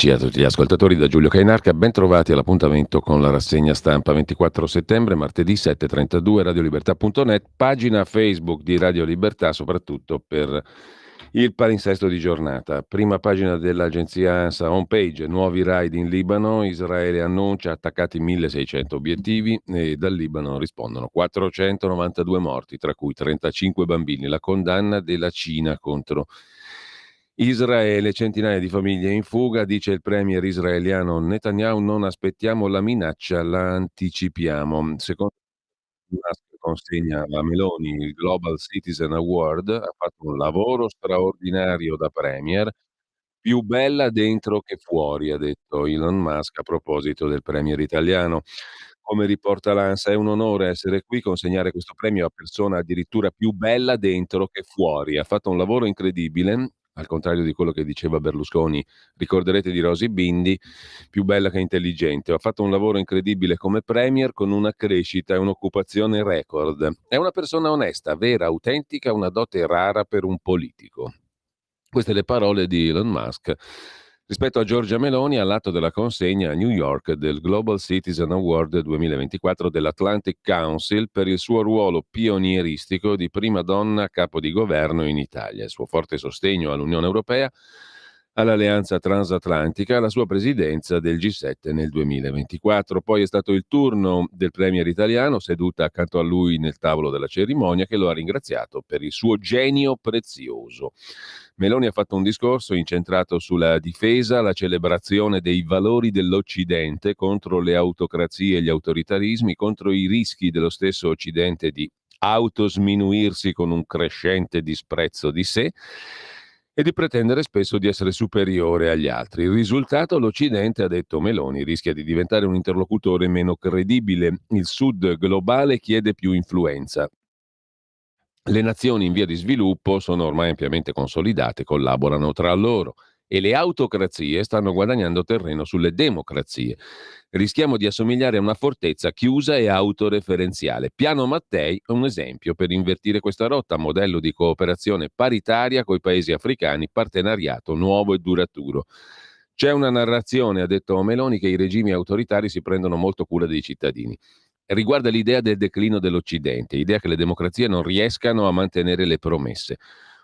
Eccoci a tutti gli ascoltatori da Giulio Cainarca, ben trovati all'appuntamento con la rassegna stampa 24 settembre, martedì 7:32, radiolibertà.net, pagina Facebook di Radio Libertà, soprattutto per il palinsesto di giornata. Prima pagina dell'agenzia ANSA, homepage, nuovi raid in Libano, Israele annuncia attaccati 1600 obiettivi e dal Libano rispondono 492 morti, tra cui 35 bambini, la condanna della Cina contro Israele, centinaia di famiglie in fuga, dice il premier israeliano Netanyahu, non aspettiamo la minaccia, la anticipiamo. Secondo Musk consegna a Meloni il Global Citizen Award, ha fatto un lavoro straordinario da premier, più bella dentro che fuori, ha detto Elon Musk a proposito del premier italiano. Come riporta l'ANSA, è un onore essere qui, consegnare questo premio a persona addirittura più bella dentro che fuori. Ha fatto un lavoro incredibile, al contrario di quello che diceva Berlusconi, ricorderete di Rosy Bindi, più bella che intelligente. Ha fatto un lavoro incredibile come premier con una crescita e un'occupazione record. È una persona onesta, vera, autentica, una dote rara per un politico. Queste le parole di Elon Musk rispetto a Giorgia Meloni all'atto della consegna a New York del Global Citizen Award 2024 dell'Atlantic Council per il suo ruolo pionieristico di prima donna capo di governo in Italia, il suo forte sostegno all'Unione Europea, all'Alleanza Transatlantica, alla sua presidenza del G7 nel 2024. Poi è stato il turno del premier italiano, seduta accanto a lui nel tavolo della cerimonia, che lo ha ringraziato per il suo genio prezioso. Meloni ha fatto un discorso incentrato sulla difesa, la celebrazione dei valori dell'Occidente contro le autocrazie e gli autoritarismi, contro i rischi dello stesso Occidente di autosminuirsi con un crescente disprezzo di sé e di pretendere spesso di essere superiore agli altri. Il risultato, l'Occidente, ha detto Meloni, rischia di diventare un interlocutore meno credibile. Il Sud globale chiede più influenza. Le nazioni in via di sviluppo sono ormai ampiamente consolidate, collaborano tra loro e le autocrazie stanno guadagnando terreno sulle democrazie. Rischiamo di assomigliare a una fortezza chiusa e autoreferenziale. Piano Mattei è un esempio per invertire questa rotta, modello di cooperazione paritaria coi paesi africani, partenariato nuovo e duraturo. C'è una narrazione, ha detto Meloni, che i regimi autoritari si prendono molto cura dei cittadini. Riguarda l'idea del declino dell'Occidente, idea che le democrazie non riescano a mantenere le promesse.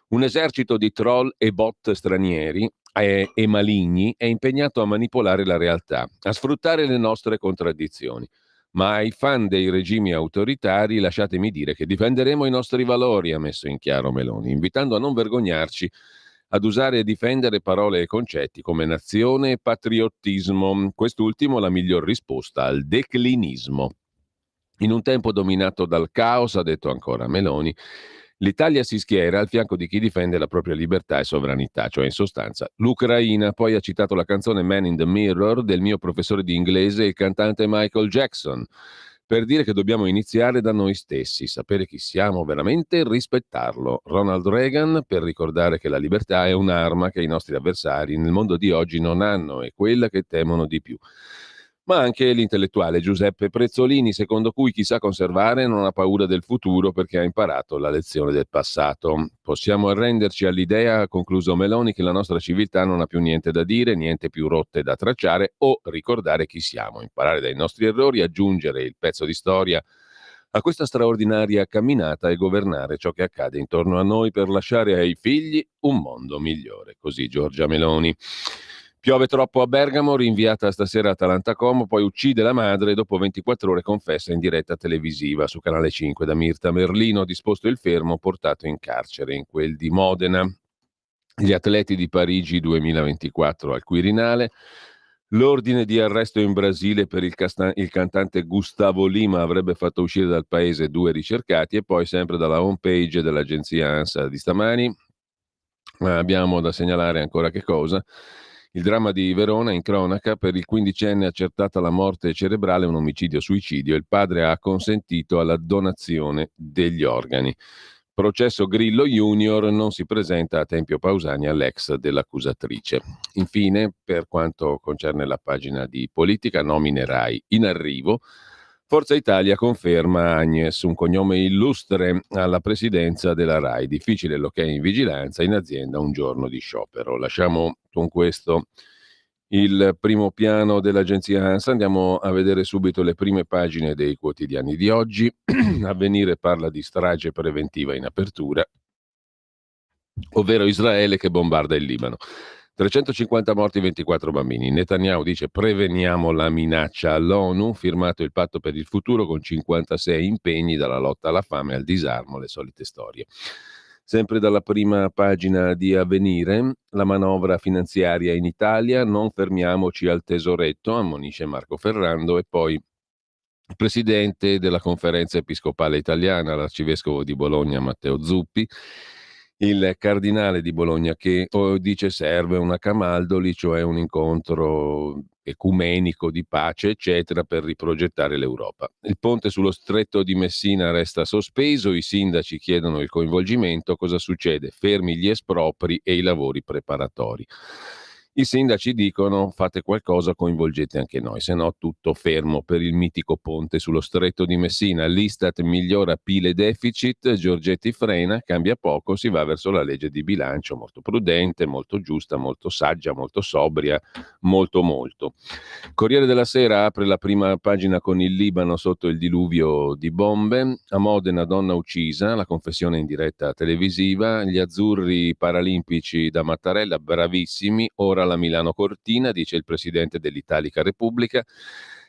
Un esercito di troll e bot stranieri e maligni è impegnato a manipolare la realtà, a sfruttare le nostre contraddizioni. Ma ai fan dei regimi autoritari lasciatemi dire che difenderemo i nostri valori, ha messo in chiaro Meloni, invitando a non vergognarci ad usare e difendere parole e concetti come nazione e patriottismo, quest'ultimo la miglior risposta al declinismo. In un tempo dominato dal caos, ha detto ancora Meloni, l'Italia si schiera al fianco di chi difende la propria libertà e sovranità, cioè in sostanza l'Ucraina. Poi ha citato la canzone Man in the Mirror del mio professore di inglese, il cantante Michael Jackson, per dire che dobbiamo iniziare da noi stessi, sapere chi siamo veramente e rispettarlo. Ronald Reagan, per ricordare che la libertà è un'arma che i nostri avversari nel mondo di oggi non hanno e quella che temono di più. Ma anche l'intellettuale Giuseppe Prezzolini, secondo cui chi sa conservare non ha paura del futuro perché ha imparato la lezione del passato. Possiamo arrenderci all'idea, ha concluso Meloni, che la nostra civiltà non ha più niente da dire, niente più rotte da tracciare, o ricordare chi siamo, imparare dai nostri errori, aggiungere il pezzo di storia a questa straordinaria camminata e governare ciò che accade intorno a noi per lasciare ai figli un mondo migliore. Così Giorgia Meloni. Piove troppo a Bergamo, rinviata stasera a Atalanta Como, poi uccide la madre e dopo 24 ore confessa in diretta televisiva su Canale 5 da Mirta Merlino, disposto il fermo, portato in carcere in quel di Modena. Gli atleti di Parigi 2024 al Quirinale. L'ordine di arresto in Brasile per il cantante Gustavo Lima avrebbe fatto uscire dal paese 2 ricercati e poi sempre dalla homepage dell'agenzia ANSA di stamani abbiamo da segnalare ancora che cosa? Il dramma di Verona in cronaca, per il quindicenne accertata la morte cerebrale, un omicidio-suicidio. Il padre ha consentito alla donazione degli organi. Processo Grillo Junior, non si presenta a Tempio Pausania l'ex dell'accusatrice. Infine, per quanto concerne la pagina di politica, nomine Rai in arrivo. Forza Italia conferma Agnes, un cognome illustre alla presidenza della Rai. Difficile l'ok in vigilanza, in azienda un giorno di sciopero. Lasciamo con questo il primo piano dell'agenzia ANSA. Andiamo a vedere subito le prime pagine dei quotidiani di oggi. Avvenire parla di strage preventiva in apertura, ovvero Israele che bombarda il Libano. 350 morti, 24 bambini. Netanyahu dice preveniamo la minaccia all'ONU, firmato il patto per il futuro con 56 impegni dalla lotta alla fame al disarmo, le solite storie. Sempre dalla prima pagina di Avvenire, la manovra finanziaria in Italia, non fermiamoci al tesoretto, ammonisce Marco Ferrando, e poi il presidente della Conferenza Episcopale Italiana, l'arcivescovo di Bologna Matteo Zuppi, il cardinale di Bologna che dice serve una Camaldoli, cioè un incontro ecumenico di pace, eccetera, per riprogettare l'Europa. Il ponte sullo stretto di Messina resta sospeso, i sindaci chiedono il coinvolgimento, cosa succede? Fermi gli espropri e i lavori preparatori. I sindaci dicono fate qualcosa, coinvolgete anche noi, se no tutto fermo per il mitico ponte sullo stretto di Messina. L'Istat migliora PIL e deficit, Giorgetti frena, cambia poco, si va verso la legge di bilancio molto prudente, molto giusta, molto saggia, molto sobria, molto. Corriere della Sera apre la prima pagina con il Libano sotto il diluvio di bombe, a Modena donna uccisa, la confessione in diretta televisiva, gli azzurri paralimpici da Mattarella bravissimi, ora la Milano Cortina, dice il presidente dell'Italica Repubblica.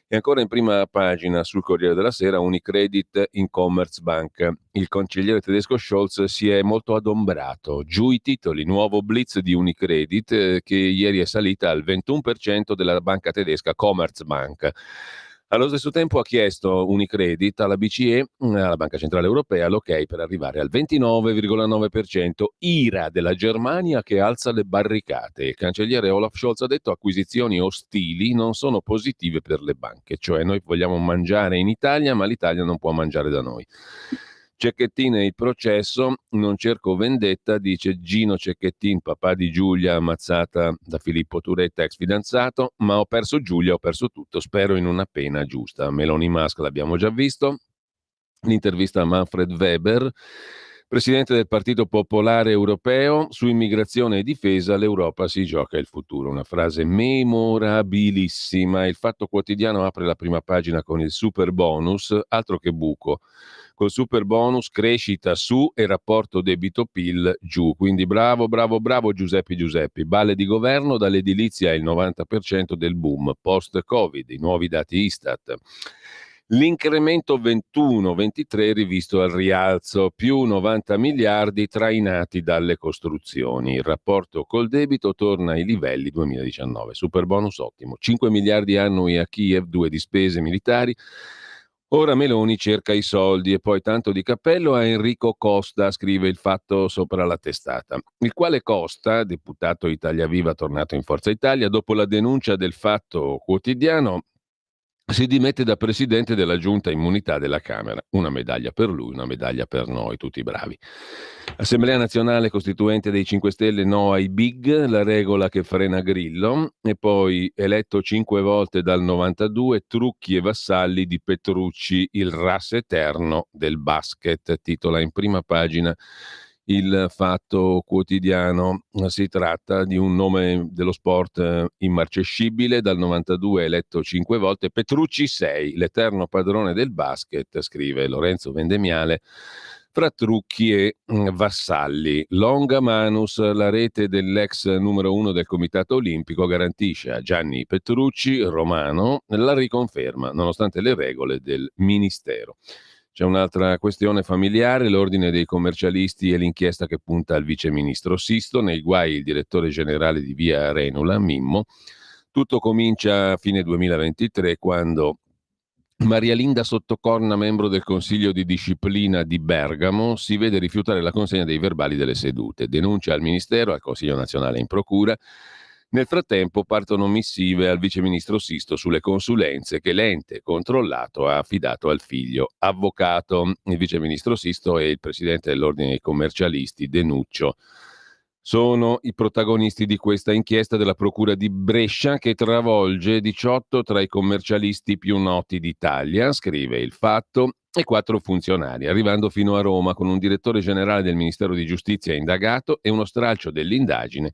E ancora in prima pagina sul Corriere della Sera Unicredit in Commerzbank. Il cancelliere tedesco Scholz si è molto adombrato. Giù i titoli, nuovo blitz di Unicredit che ieri è salita al 21% della banca tedesca Commerzbank. Allo stesso tempo ha chiesto Unicredit alla BCE, alla Banca Centrale Europea, l'ok per arrivare al 29,9%. Ira della Germania che alza le barricate. Il cancelliere Olaf Scholz ha detto acquisizioni ostili non sono positive per le banche, cioè noi vogliamo mangiare in Italia ma l'Italia non può mangiare da noi. Cecchettin e il processo, non cerco vendetta, dice Gino Cecchettin, papà di Giulia ammazzata da Filippo Turetta, ex fidanzato, ma ho perso Giulia, ho perso tutto, spero in una pena giusta. Meloni Musk l'abbiamo già visto, l'intervista a Manfred Weber, presidente del Partito Popolare Europeo, su immigrazione e difesa l'Europa si gioca il futuro, una frase memorabilissima. Il Fatto Quotidiano apre la prima pagina con il super bonus, altro che buco. Col super bonus crescita su e rapporto debito-PIL giù, quindi bravo Giuseppi, balle di governo, dall'edilizia il 90% del boom post-Covid, i nuovi dati Istat. L'incremento 21-23 rivisto al rialzo, più 90 miliardi trainati dalle costruzioni. Il rapporto col debito torna ai livelli 2019. Super bonus ottimo. 5 miliardi annui a Kiev, 2 di spese militari. Ora Meloni cerca i soldi e poi tanto di cappello a Enrico Costa, scrive il Fatto sopra la testata, il quale Costa, deputato Italia Viva tornato in Forza Italia, dopo la denuncia del Fatto Quotidiano, si dimette da presidente della giunta immunità della Camera. Una medaglia per lui, una medaglia per noi, tutti bravi. Assemblea nazionale costituente dei 5 Stelle no ai big, la regola che frena Grillo, e poi eletto 5 volte dal 92, trucchi e vassalli di Petrucci, il ras eterno del basket, titola in prima pagina il Fatto Quotidiano. Si tratta di un nome dello sport immarcescibile, dal 92 eletto 5 volte, Petrucci 6, l'eterno padrone del basket, scrive Lorenzo Vendemiale, fra trucchi e vassalli. Longa manus, la rete dell'ex numero 1 del Comitato Olimpico garantisce a Gianni Petrucci, romano, la riconferma, nonostante le regole del Ministero. C'è un'altra questione familiare, l'ordine dei commercialisti e l'inchiesta che punta al viceministro Sisto, nei guai il direttore generale di Via Arenula, Mimmo. Tutto comincia a fine 2023 quando Maria Linda Sottocorna, membro del Consiglio di Disciplina di Bergamo, si vede rifiutare la consegna dei verbali delle sedute. Denuncia al Ministero, al Consiglio nazionale in procura. Nel frattempo partono missive al viceministro Sisto sulle consulenze che l'ente controllato ha affidato al figlio avvocato. Il viceministro Sisto e il presidente dell'Ordine dei Commercialisti, Denuccio, sono i protagonisti di questa inchiesta della Procura di Brescia che travolge 18 tra i commercialisti più noti d'Italia, scrive il Fatto, e 4 funzionari, arrivando fino a Roma con un direttore generale del Ministero di Giustizia indagato e uno stralcio dell'indagine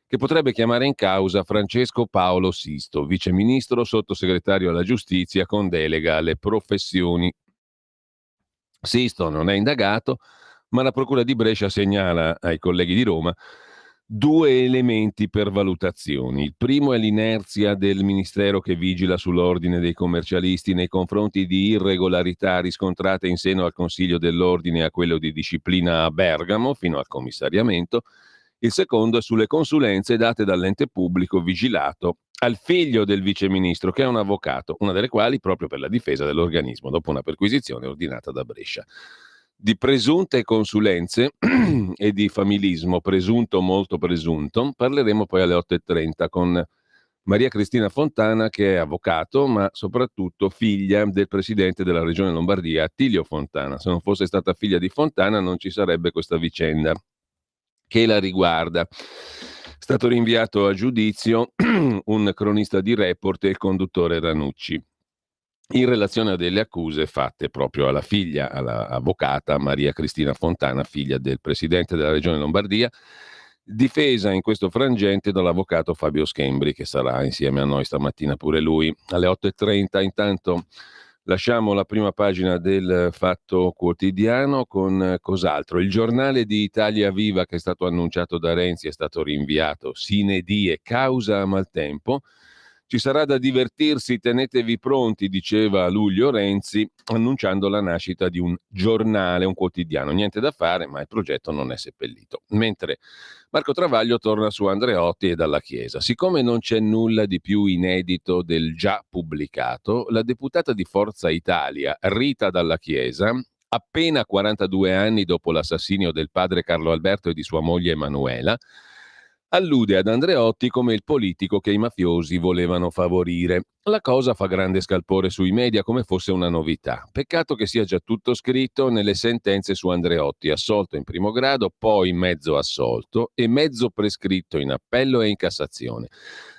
che potrebbe chiamare in causa Francesco Paolo Sisto, viceministro sottosegretario alla giustizia con delega alle professioni. Sisto non è indagato, ma la Procura di Brescia segnala ai colleghi di Roma due elementi per valutazioni. Il primo è l'inerzia del Ministero che vigila sull'ordine dei commercialisti nei confronti di irregolarità riscontrate in seno al Consiglio dell'Ordine e a quello di disciplina a Bergamo, fino al commissariamento. Il secondo è sulle consulenze date dall'ente pubblico vigilato al figlio del viceministro, che è un avvocato, una delle quali proprio per la difesa dell'organismo, dopo una perquisizione ordinata da Brescia. Di presunte consulenze e di familismo, presunto molto presunto, parleremo poi alle 8.30 con Maria Cristina Fontana, che è avvocato, ma soprattutto figlia del presidente della regione Lombardia, Attilio Fontana. Se non fosse stata figlia di Fontana non ci sarebbe questa vicenda che la riguarda. È stato rinviato a giudizio un cronista di Report e il conduttore Ranucci, in relazione a delle accuse fatte proprio alla figlia, all'avvocata Maria Cristina Fontana, figlia del presidente della regione Lombardia, difesa in questo frangente dall'avvocato Fabio Schembri, che sarà insieme a noi stamattina pure lui alle 8.30. Intanto lasciamo la prima pagina del Fatto Quotidiano con cos'altro. Il giornale di Italia Viva, che è stato annunciato da Renzi, è stato rinviato sine die causa maltempo. Ci sarà da divertirsi, tenetevi pronti, diceva a luglio Renzi, annunciando la nascita di un giornale, un quotidiano. Niente da fare, ma il progetto non è seppellito. Mentre Marco Travaglio torna su Andreotti e Dalla Chiesa. Siccome non c'è nulla di più inedito del già pubblicato, la deputata di Forza Italia, Rita Dalla Chiesa, appena 42 anni dopo l'assassinio del padre Carlo Alberto e di sua moglie Emanuela, allude ad Andreotti come il politico che i mafiosi volevano favorire. La cosa fa grande scalpore sui media come fosse una novità. Peccato che sia già tutto scritto nelle sentenze su Andreotti, assolto in primo grado, poi mezzo assolto e mezzo prescritto in appello e in Cassazione.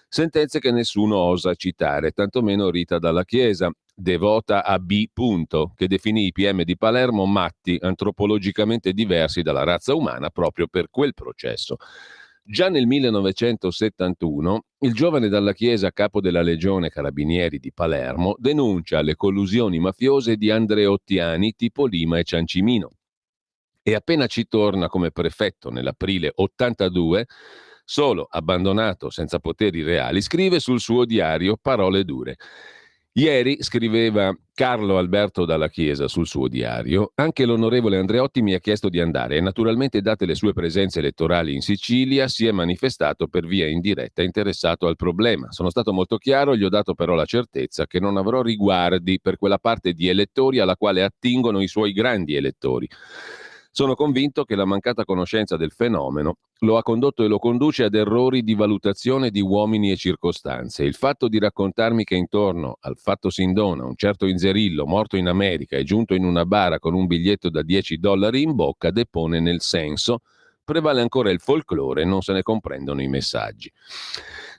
Sentenze che nessuno osa citare, tantomeno Rita Dalla Chiesa, devota a B. Punto, che definì i PM di Palermo matti, antropologicamente diversi dalla razza umana proprio per quel processo. Già nel 1971 il giovane Dalla Chiesa, capo della Legione Carabinieri di Palermo, denuncia le collusioni mafiose di andreottiani tipo Lima e Ciancimino. E appena ci torna come prefetto nell'aprile 82, solo, abbandonato, senza poteri reali, scrive sul suo diario parole dure. Ieri, scriveva Carlo Alberto Dalla Chiesa sul suo diario, anche l'onorevole Andreotti mi ha chiesto di andare e naturalmente, date le sue presenze elettorali in Sicilia, si è manifestato per via indiretta interessato al problema. Sono stato molto chiaro, gli ho dato però la certezza che non avrò riguardi per quella parte di elettori alla quale attingono i suoi grandi elettori. Sono convinto che la mancata conoscenza del fenomeno lo ha condotto e lo conduce ad errori di valutazione di uomini e circostanze. Il fatto di raccontarmi che intorno al fatto Sindona un certo Inzerillo, morto in America e giunto in una bara con un biglietto da $10 in bocca, depone nel senso. Prevale ancora il folklore, non se ne comprendono i messaggi.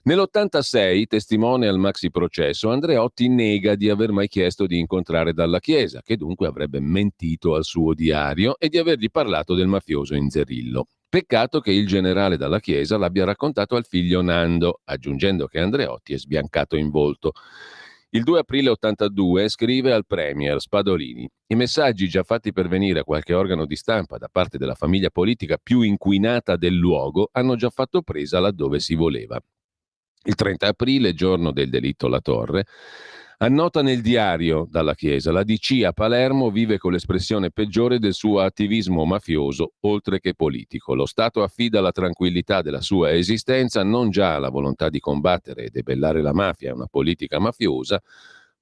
Nell'86, testimone al maxi processo, Andreotti nega di aver mai chiesto di incontrare Dalla Chiesa, che dunque avrebbe mentito al suo diario, e di avergli parlato del mafioso Inzerillo. Peccato che il generale Dalla Chiesa l'abbia raccontato al figlio Nando, aggiungendo che Andreotti è sbiancato in volto. Il 2 aprile 82 scrive al premier Spadolini: i messaggi già fatti pervenire a qualche organo di stampa da parte della famiglia politica più inquinata del luogo hanno già fatto presa laddove si voleva. Il 30 aprile, giorno del delitto La Torre, annota nel diario Dalla Chiesa: la DC a Palermo vive con l'espressione peggiore del suo attivismo mafioso, oltre che politico. Lo Stato affida la tranquillità della sua esistenza non già alla volontà di combattere e debellare la mafia e una politica mafiosa,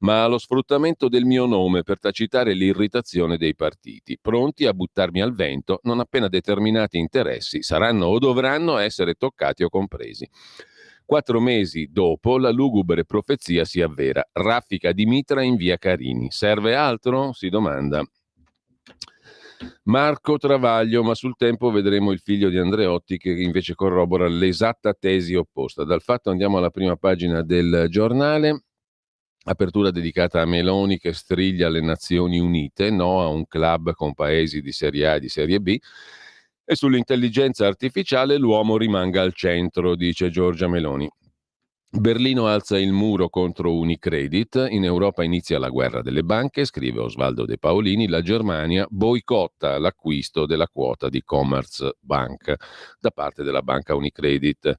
ma allo sfruttamento del mio nome per tacitare l'irritazione dei partiti, pronti a buttarmi al vento non appena determinati interessi saranno o dovranno essere toccati o compresi. 4 mesi dopo la lugubre profezia si avvera. Raffica di mitra in via Carini. Serve altro? Si domanda Marco Travaglio, ma sul Tempo vedremo il figlio di Andreotti che invece corrobora l'esatta tesi opposta. Dal Fatto andiamo alla prima pagina del giornale. Apertura dedicata a Meloni che striglia le Nazioni Unite, no a un club con paesi di Serie A e di Serie B. E sull'intelligenza artificiale l'uomo rimanga al centro, dice Giorgia Meloni. Berlino alza il muro contro Unicredit, in Europa inizia la guerra delle banche, scrive Osvaldo De Paolini, la Germania boicotta l'acquisto della quota di Commerzbank da parte della banca Unicredit.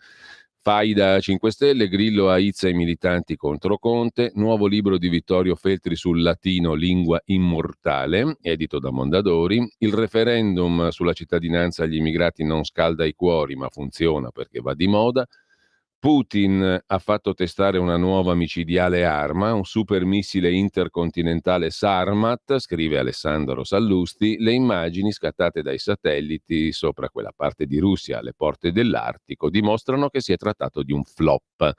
Faida 5 Stelle, Grillo aizza i militanti contro Conte, nuovo libro di Vittorio Feltri sul latino lingua immortale, edito da Mondadori, il referendum sulla cittadinanza agli immigrati non scalda i cuori ma funziona perché va di moda. Putin ha fatto testare una nuova micidiale arma, un supermissile intercontinentale Sarmat, scrive Alessandro Sallusti, le immagini scattate dai satelliti sopra quella parte di Russia alle porte dell'Artico dimostrano che si è trattato di un flop.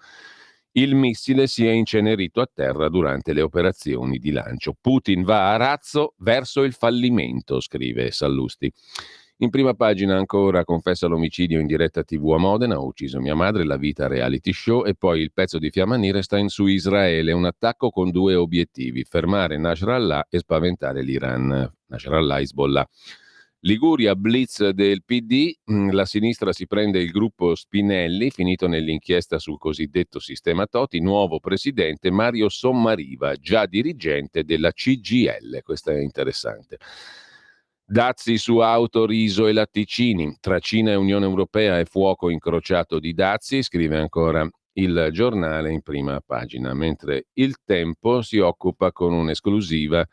Il missile si è incenerito a terra durante le operazioni di lancio. Putin va a razzo verso il fallimento, scrive Sallusti. In prima pagina ancora confessa l'omicidio in diretta TV a Modena, ho ucciso mia madre, la vita reality show e poi il pezzo di Fiamma Nera sta in su Israele, un attacco con due obiettivi, fermare Nasrallah e spaventare l'Iran, Nasrallah Hezbollah. Liguria, blitz del PD, la sinistra si prende il gruppo Spinelli, finito nell'inchiesta sul cosiddetto sistema Toti, nuovo presidente Mario Sommariva, già dirigente della CGIL, questa è interessante. Dazi su auto, riso e latticini. Tra Cina e Unione Europea è fuoco incrociato di dazi, scrive ancora il giornale in prima pagina, mentre il Tempo si occupa con un'esclusiva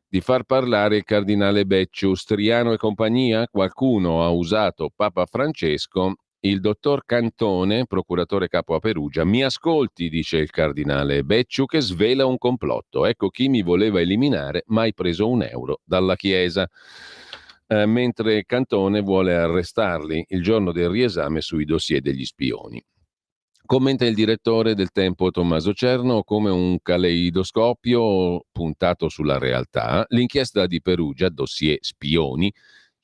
di far parlare il cardinale Becciu, Striano e compagnia. Qualcuno ha usato Papa Francesco. Il dottor Cantone, procuratore capo a Perugia, mi ascolti, dice il cardinale Becciu, che svela un complotto. Ecco chi mi voleva eliminare, mai preso un euro dalla Chiesa. Mentre Cantone vuole arrestarli il giorno del riesame sui dossier degli spioni. Commenta il direttore del Tempo Tommaso Cerno come un caleidoscopio puntato sulla realtà. L'inchiesta di Perugia, dossier spioni,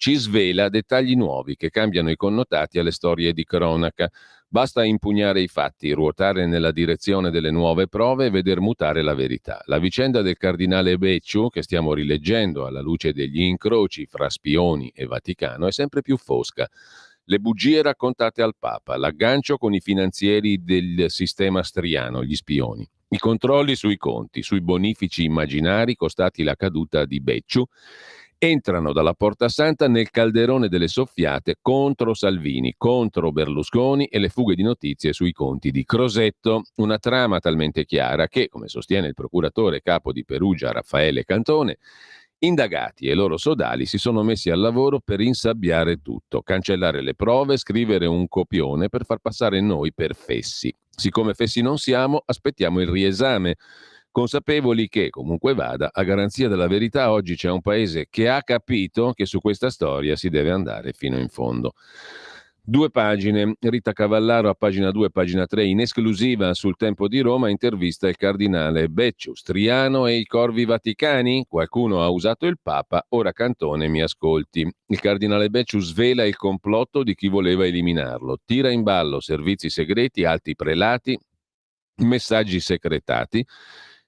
ci svela dettagli nuovi che cambiano i connotati alle storie di cronaca. Basta impugnare i fatti, ruotare nella direzione delle nuove prove e veder mutare la verità. La vicenda del cardinale Becciu, che stiamo rileggendo alla luce degli incroci fra spioni e Vaticano, è sempre più fosca. Le bugie raccontate al Papa, l'aggancio con i finanzieri del sistema striano, gli spioni, i controlli sui conti, sui bonifici immaginari costati la caduta di Becciu, entrano dalla Porta Santa nel calderone delle soffiate contro Salvini, contro Berlusconi e le fughe di notizie sui conti di Crosetto. Una trama talmente chiara che, come sostiene il procuratore capo di Perugia Raffaele Cantone, indagati e loro sodali si sono messi al lavoro per insabbiare tutto, cancellare le prove, scrivere un copione per far passare noi per fessi. Siccome fessi non siamo, aspettiamo il riesame, consapevoli che, comunque vada, a garanzia della verità oggi c'è un paese che ha capito che su questa storia si deve andare fino in fondo. 2 pagine, Rita Cavallaro a pagina 2 e pagina 3 in esclusiva sul Tempo di Roma intervista il cardinale Becciu, Striano e i corvi vaticani? Qualcuno ha usato il Papa, ora Cantone mi ascolti. Il cardinale Becciu svela il complotto di chi voleva eliminarlo, tira in ballo servizi segreti, alti prelati, messaggi secretati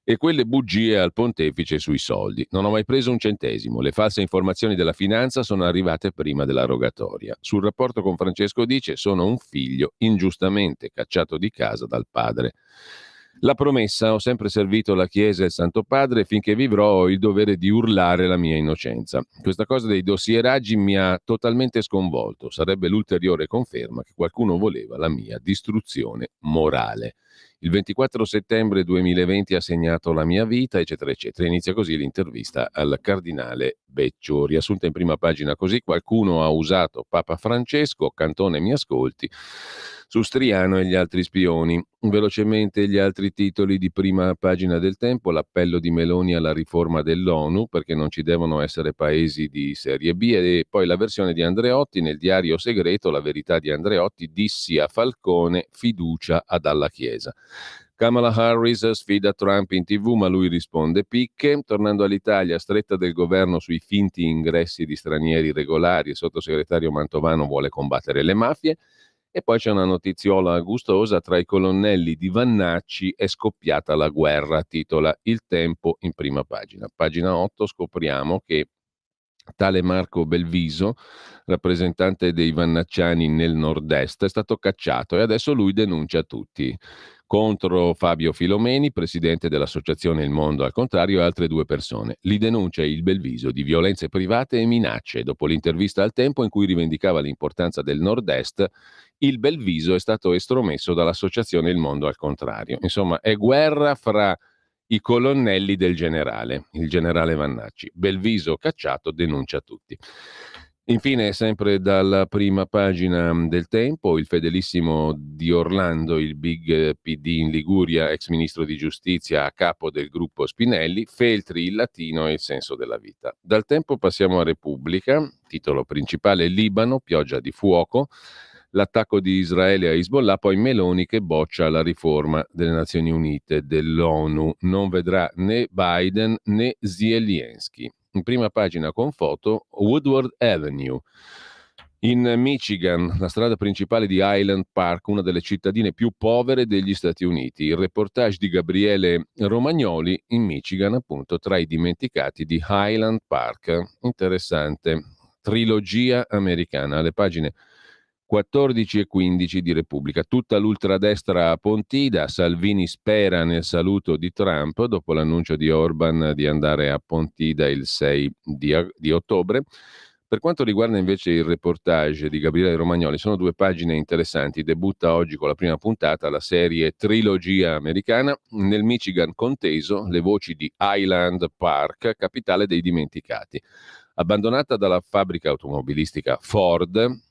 e quelle bugie al pontefice sui soldi. Non ho mai preso un centesimo. Le false informazioni della finanza sono arrivate prima della rogatoria. Sul rapporto con Francesco dice: sono un figlio ingiustamente cacciato di casa dal padre. La promessa: ho sempre servito la Chiesa e il Santo Padre, finché vivrò ho il dovere di urlare la mia innocenza. Questa cosa dei dossieraggi mi ha totalmente sconvolto. Sarebbe l'ulteriore conferma che qualcuno voleva la mia distruzione morale. Il 24 settembre 2020 ha segnato la mia vita, eccetera, eccetera. Inizia così l'intervista al cardinale Becciu. Riassunta in prima pagina così: qualcuno ha usato Papa Francesco, Cantone mi ascolti, su Striano e gli altri spioni. Velocemente gli altri titoli di prima pagina del Tempo: l'appello di Meloni alla riforma dell'ONU, perché non ci devono essere paesi di serie B, e poi la versione di Andreotti nel diario segreto, la verità di Andreotti, dissi a Falcone, fiducia ad alla Chiesa. Kamala Harris sfida Trump in TV, ma lui risponde picche. Tornando all'Italia, stretta del governo sui finti ingressi di stranieri regolari, il sottosegretario Mantovano vuole combattere le mafie. E poi c'è una notiziola gustosa: tra i colonnelli di Vannacci è scoppiata la guerra, titola Il Tempo in prima pagina. Pagina 8 scopriamo che Tale Marco Belviso, rappresentante dei Vannacciani nel nord-est, è stato cacciato e adesso lui denuncia tutti. Contro Fabio Filomeni, presidente dell'associazione Il Mondo al Contrario, e altre due persone. Li denuncia il Belviso di violenze private e minacce. Dopo l'intervista al Tempo in cui rivendicava l'importanza del nord-est, il Belviso è stato estromesso dall'associazione Il Mondo al Contrario. Insomma, è guerra fra i colonnelli del generale, il generale Vannacci. Belviso cacciato, denuncia tutti. Infine, sempre dalla prima pagina del Tempo, il fedelissimo di Orlando, il big PD in Liguria, ex ministro di giustizia a capo del gruppo Spinelli, Feltri il latino e il senso della vita. Dal Tempo passiamo a Repubblica, titolo principale Libano, pioggia di fuoco, l'attacco di Israele a Hezbollah, poi Meloni che boccia la riforma delle Nazioni Unite, dell'ONU, non vedrà né Biden né Zelensky. In prima pagina con foto, Woodward Avenue. In Michigan, la strada principale di Highland Park, una delle cittadine più povere degli Stati Uniti. Il reportage di Gabriele Romagnoli in Michigan, appunto, tra i dimenticati di Highland Park. Interessante. Trilogia americana, alle pagine 14 e 15 di Repubblica. Tutta l'ultradestra a Pontida, Salvini spera nel saluto di Trump dopo l'annuncio di Orban di andare a Pontida il 6 di ottobre. Per quanto riguarda invece il reportage di Gabriele Romagnoli, sono due pagine interessanti. Debutta oggi con la prima puntata la serie Trilogia americana. Nel Michigan conteso, le voci di Highland Park, capitale dei dimenticati. Abbandonata dalla fabbrica automobilistica Ford,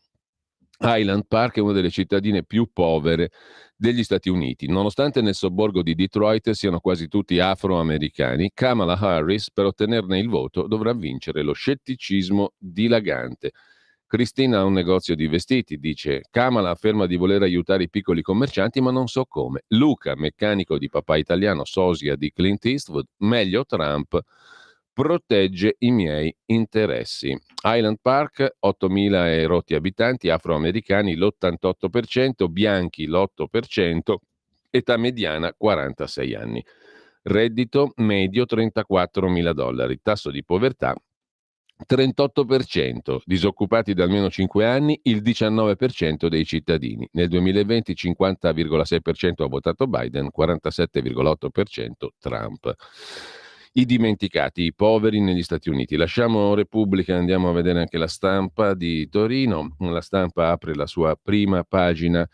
Highland Park è una delle cittadine più povere degli Stati Uniti. Nonostante nel sobborgo di Detroit siano quasi tutti afroamericani, Kamala Harris, per ottenerne il voto, dovrà vincere lo scetticismo dilagante. Cristina ha un negozio di vestiti, dice. Kamala afferma di voler aiutare i piccoli commercianti, ma non so come. Luca, meccanico di papà italiano, sosia di Clint Eastwood, meglio Trump, protegge i miei interessi. Highland Park, 8.000 e rotti abitanti, afroamericani l'88%, bianchi l'8%, età mediana 46 anni. Reddito medio $34.000, tasso di povertà 38%, disoccupati da almeno 5 anni il 19% dei cittadini. Nel 2020 50,6% ha votato Biden, 47,8% Trump. I dimenticati, i poveri negli Stati Uniti. Lasciamo Repubblica e andiamo a vedere anche La Stampa di Torino. La Stampa apre la sua prima pagina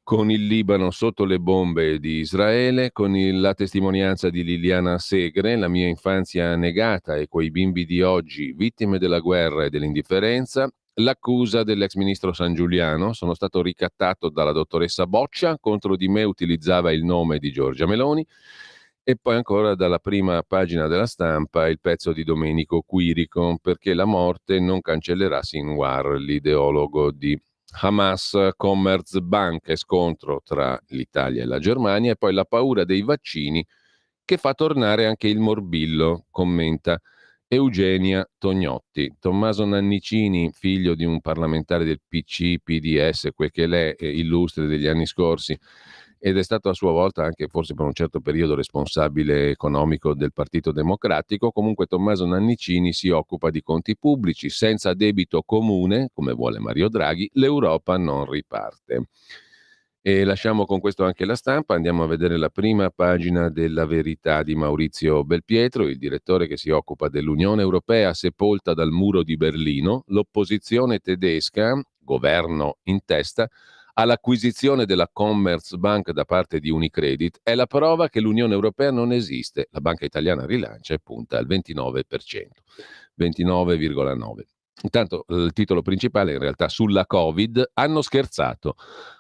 con il Libano sotto le bombe di Israele, con la testimonianza di Liliana Segre, la mia infanzia negata e quei bimbi di oggi, vittime della guerra e dell'indifferenza, l'accusa dell'ex ministro San Giuliano, sono stato ricattato dalla dottoressa Boccia, contro di me utilizzava il nome di Giorgia Meloni, e poi ancora dalla prima pagina della Stampa il pezzo di Domenico Quirico, perché la morte non cancellerà Sinwar, l'ideologo di Hamas, Commerzbank e scontro tra l'Italia e la Germania, e poi la paura dei vaccini che fa tornare anche il morbillo, commenta Eugenia Tognotti. Tommaso Nannicini, figlio di un parlamentare del PC, PDS, quel che l'è, illustre degli anni scorsi, ed è stato a sua volta anche forse per un certo periodo responsabile economico del Partito Democratico. Comunque Tommaso Nannicini si occupa di conti pubblici, senza debito comune, come vuole Mario Draghi, l'Europa non riparte. E lasciamo con questo anche La Stampa, andiamo a vedere la prima pagina della Verità di Maurizio Belpietro, il direttore che si occupa dell'Unione Europea sepolta dal muro di Berlino, l'opposizione tedesca, governo in testa, all'acquisizione della Commerzbank da parte di Unicredit è la prova che l'Unione Europea non esiste. La banca italiana rilancia e punta al 29%, 29,9%. Intanto il titolo principale in realtà sulla Covid, hanno scherzato.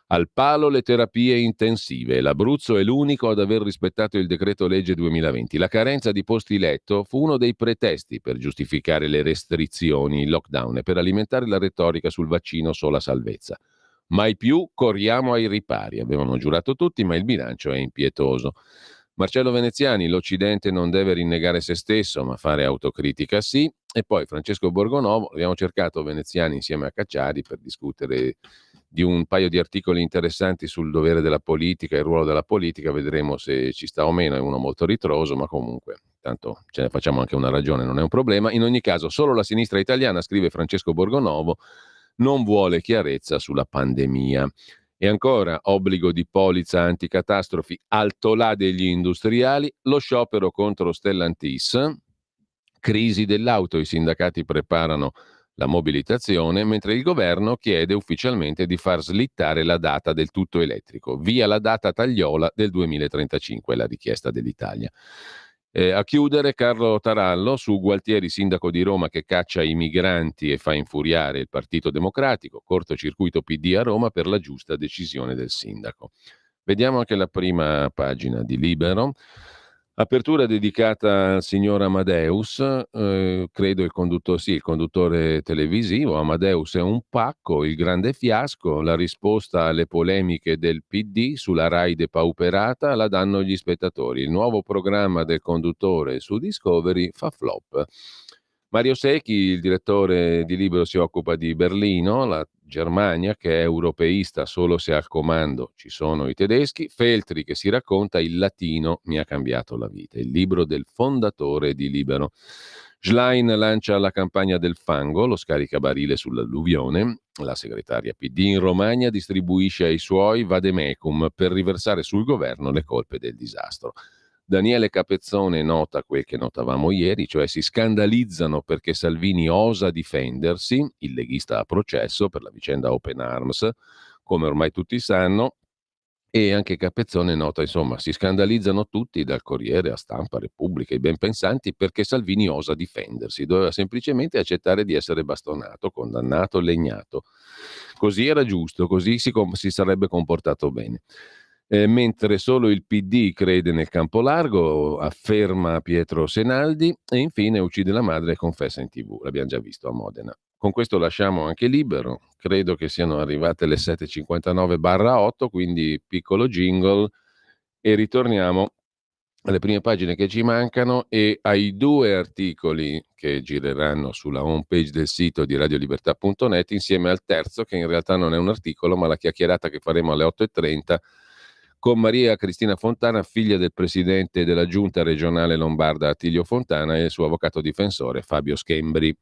Al palo le terapie intensive. L'Abruzzo è l'unico ad aver rispettato il decreto legge 2020. La carenza di posti letto fu uno dei pretesti per giustificare le restrizioni, il lockdown e per alimentare la retorica sul vaccino sola salvezza. Mai più corriamo ai ripari, avevano giurato tutti, ma il bilancio è impietoso. Marcello Veneziani, l'Occidente non deve rinnegare se stesso, ma fare autocritica sì. E poi Francesco Borgonovo, abbiamo cercato Veneziani insieme a Cacciari per discutere di un paio di articoli interessanti sul dovere della politica e il ruolo della politica, vedremo se ci sta o meno, è uno molto ritroso, ma comunque tanto ce ne facciamo anche una ragione, non è un problema. In ogni caso, solo la sinistra italiana, scrive Francesco Borgonovo, non vuole chiarezza sulla pandemia. E ancora, obbligo di polizza anticatastrofi altolà degli industriali, lo sciopero contro Stellantis, crisi dell'auto, i sindacati preparano la mobilitazione, mentre il governo chiede ufficialmente di far slittare la data del tutto elettrico. Via la data tagliola del 2035, la richiesta dell'Italia. A chiudere, Carlo Tarallo su Gualtieri, sindaco di Roma, che caccia i migranti e fa infuriare il Partito Democratico, cortocircuito PD a Roma per la giusta decisione del sindaco. Vediamo anche la prima pagina di Libero. Apertura dedicata al signor Amadeus, credo il conduttore televisivo. Amadeus è un pacco, il grande fiasco, la risposta alle polemiche del PD sulla Rai depauperata la danno gli spettatori. Il nuovo programma del conduttore su Discovery fa flop. Mario Secchi, il direttore di Libero, si occupa di Berlino, la Germania che è europeista solo se al comando ci sono i tedeschi. Feltri che si racconta il latino mi ha cambiato la vita, il libro del fondatore di Libero. Schlein lancia la campagna del fango, lo scaricabarile sull'alluvione. La segretaria PD in Romagna distribuisce ai suoi vademecum per riversare sul governo le colpe del disastro. Daniele Capezzone nota quel che notavamo ieri, cioè si scandalizzano perché Salvini osa difendersi, il leghista a processo per la vicenda Open Arms, come ormai tutti sanno, e anche Capezzone nota, insomma, si scandalizzano tutti, dal Corriere a Stampa, Repubblica, i ben pensanti, perché Salvini osa difendersi, doveva semplicemente accettare di essere bastonato, condannato, legnato. Così era giusto, così si sarebbe comportato bene. Mentre solo il PD crede nel campo largo, afferma Pietro Senaldi, e infine uccide la madre e confessa in TV, l'abbiamo già visto a Modena. Con questo lasciamo anche Libero, credo che siano arrivate le 7.59/8, quindi piccolo jingle e ritorniamo alle prime pagine che ci mancano e ai due articoli che gireranno sulla homepage del sito di radiolibertà.net insieme al terzo, che in realtà non è un articolo ma la chiacchierata che faremo alle 8.30 con Maria Cristina Fontana, figlia del presidente della giunta regionale lombarda Attilio Fontana, e il suo avvocato difensore Fabio Schembri.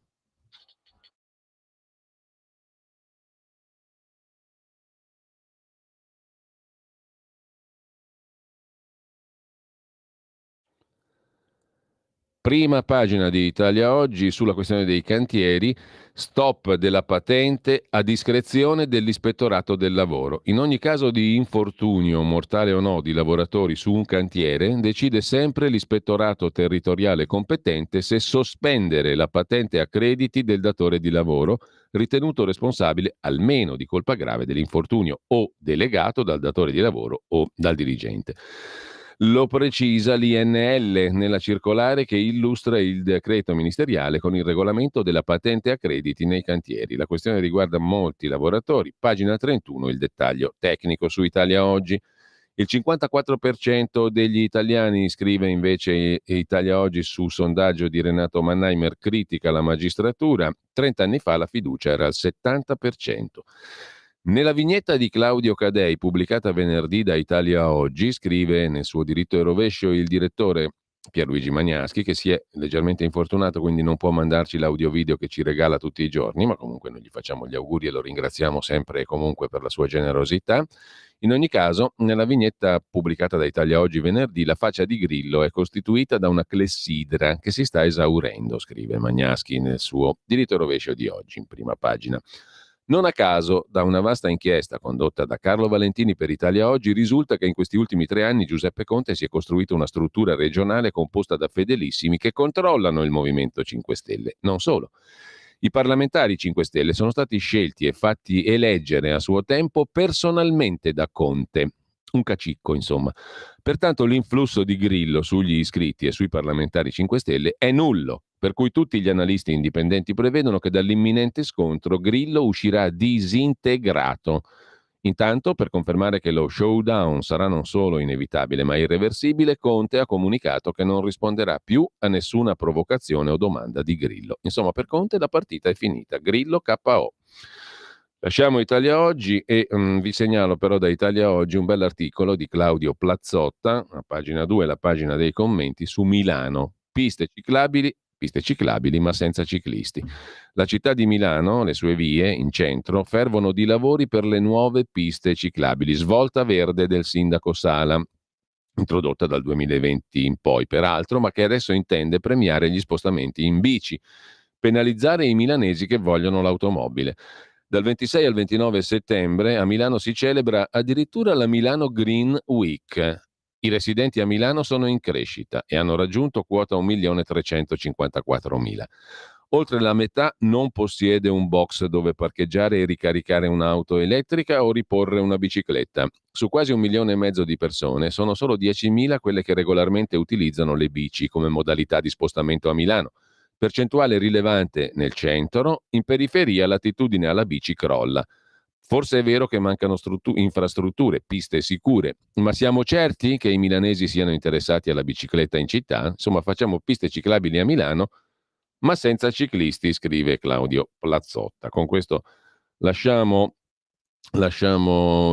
Prima pagina di Italia Oggi sulla questione dei cantieri, stop della patente a discrezione dell'Ispettorato del Lavoro. In ogni caso di infortunio, mortale o no, di lavoratori su un cantiere, decide sempre l'Ispettorato territoriale competente se sospendere la patente a crediti del datore di lavoro, ritenuto responsabile almeno di colpa grave dell'infortunio o delegato dal datore di lavoro o dal dirigente. Lo precisa l'INL nella circolare che illustra il decreto ministeriale con il regolamento della patente a crediti nei cantieri. La questione riguarda molti lavoratori. Pagina 31, il dettaglio tecnico su Italia Oggi. Il 54% degli italiani, scrive invece Italia Oggi su sondaggio di Renato Mannheimer, critica la magistratura. 30 anni fa la fiducia era al 70%. Nella vignetta di Claudio Cadei, pubblicata venerdì da Italia Oggi, scrive nel suo diritto e rovescio il direttore Pierluigi Magnaschi, che si è leggermente infortunato, quindi non può mandarci l'audio video che ci regala tutti i giorni, ma comunque noi gli facciamo gli auguri e lo ringraziamo sempre e comunque per la sua generosità. In ogni caso, nella vignetta pubblicata da Italia Oggi venerdì, la faccia di Grillo è costituita da una clessidra che si sta esaurendo, scrive Magnaschi nel suo diritto e rovescio di oggi, in prima pagina. Non a caso, da una vasta inchiesta condotta da Carlo Valentini per Italia Oggi, risulta che in questi ultimi 3 anni Giuseppe Conte si è costruito una struttura regionale composta da fedelissimi che controllano il Movimento 5 Stelle. Non solo. I parlamentari 5 Stelle sono stati scelti e fatti eleggere a suo tempo personalmente da Conte. Un cacicco, insomma. Pertanto l'influsso di Grillo sugli iscritti e sui parlamentari 5 Stelle è nullo, per cui tutti gli analisti indipendenti prevedono che dall'imminente scontro Grillo uscirà disintegrato. Intanto, per confermare che lo showdown sarà non solo inevitabile ma irreversibile, Conte ha comunicato che non risponderà più a nessuna provocazione o domanda di Grillo. Insomma, per Conte la partita è finita. Grillo KO. Lasciamo Italia Oggi e vi segnalo però da Italia Oggi un bell'articolo di Claudio Plazzotta, a pagina 2, la pagina dei commenti, su Milano. piste ciclabili ma senza ciclisti. La città di Milano, le sue vie in centro, fervono di lavori per le nuove piste ciclabili, svolta verde del sindaco Sala, introdotta dal 2020 in poi peraltro, ma che adesso intende premiare gli spostamenti in bici, penalizzare i milanesi che vogliono l'automobile. Dal 26 al 29 settembre a Milano si celebra addirittura la Milano Green Week. I residenti a Milano sono in crescita e hanno raggiunto quota 1.354.000. Oltre la metà non possiede un box dove parcheggiare e ricaricare un'auto elettrica o riporre una bicicletta. Su quasi 1,5 milioni di persone sono solo 10.000 quelle che regolarmente utilizzano le bici come modalità di spostamento a Milano. Percentuale rilevante nel centro, in periferia l'attitudine alla bici crolla. Forse è vero che mancano infrastrutture, piste sicure, ma siamo certi che i milanesi siano interessati alla bicicletta in città? Insomma, facciamo piste ciclabili a Milano, ma senza ciclisti, scrive Claudio Plazzotta. Con questo lasciamo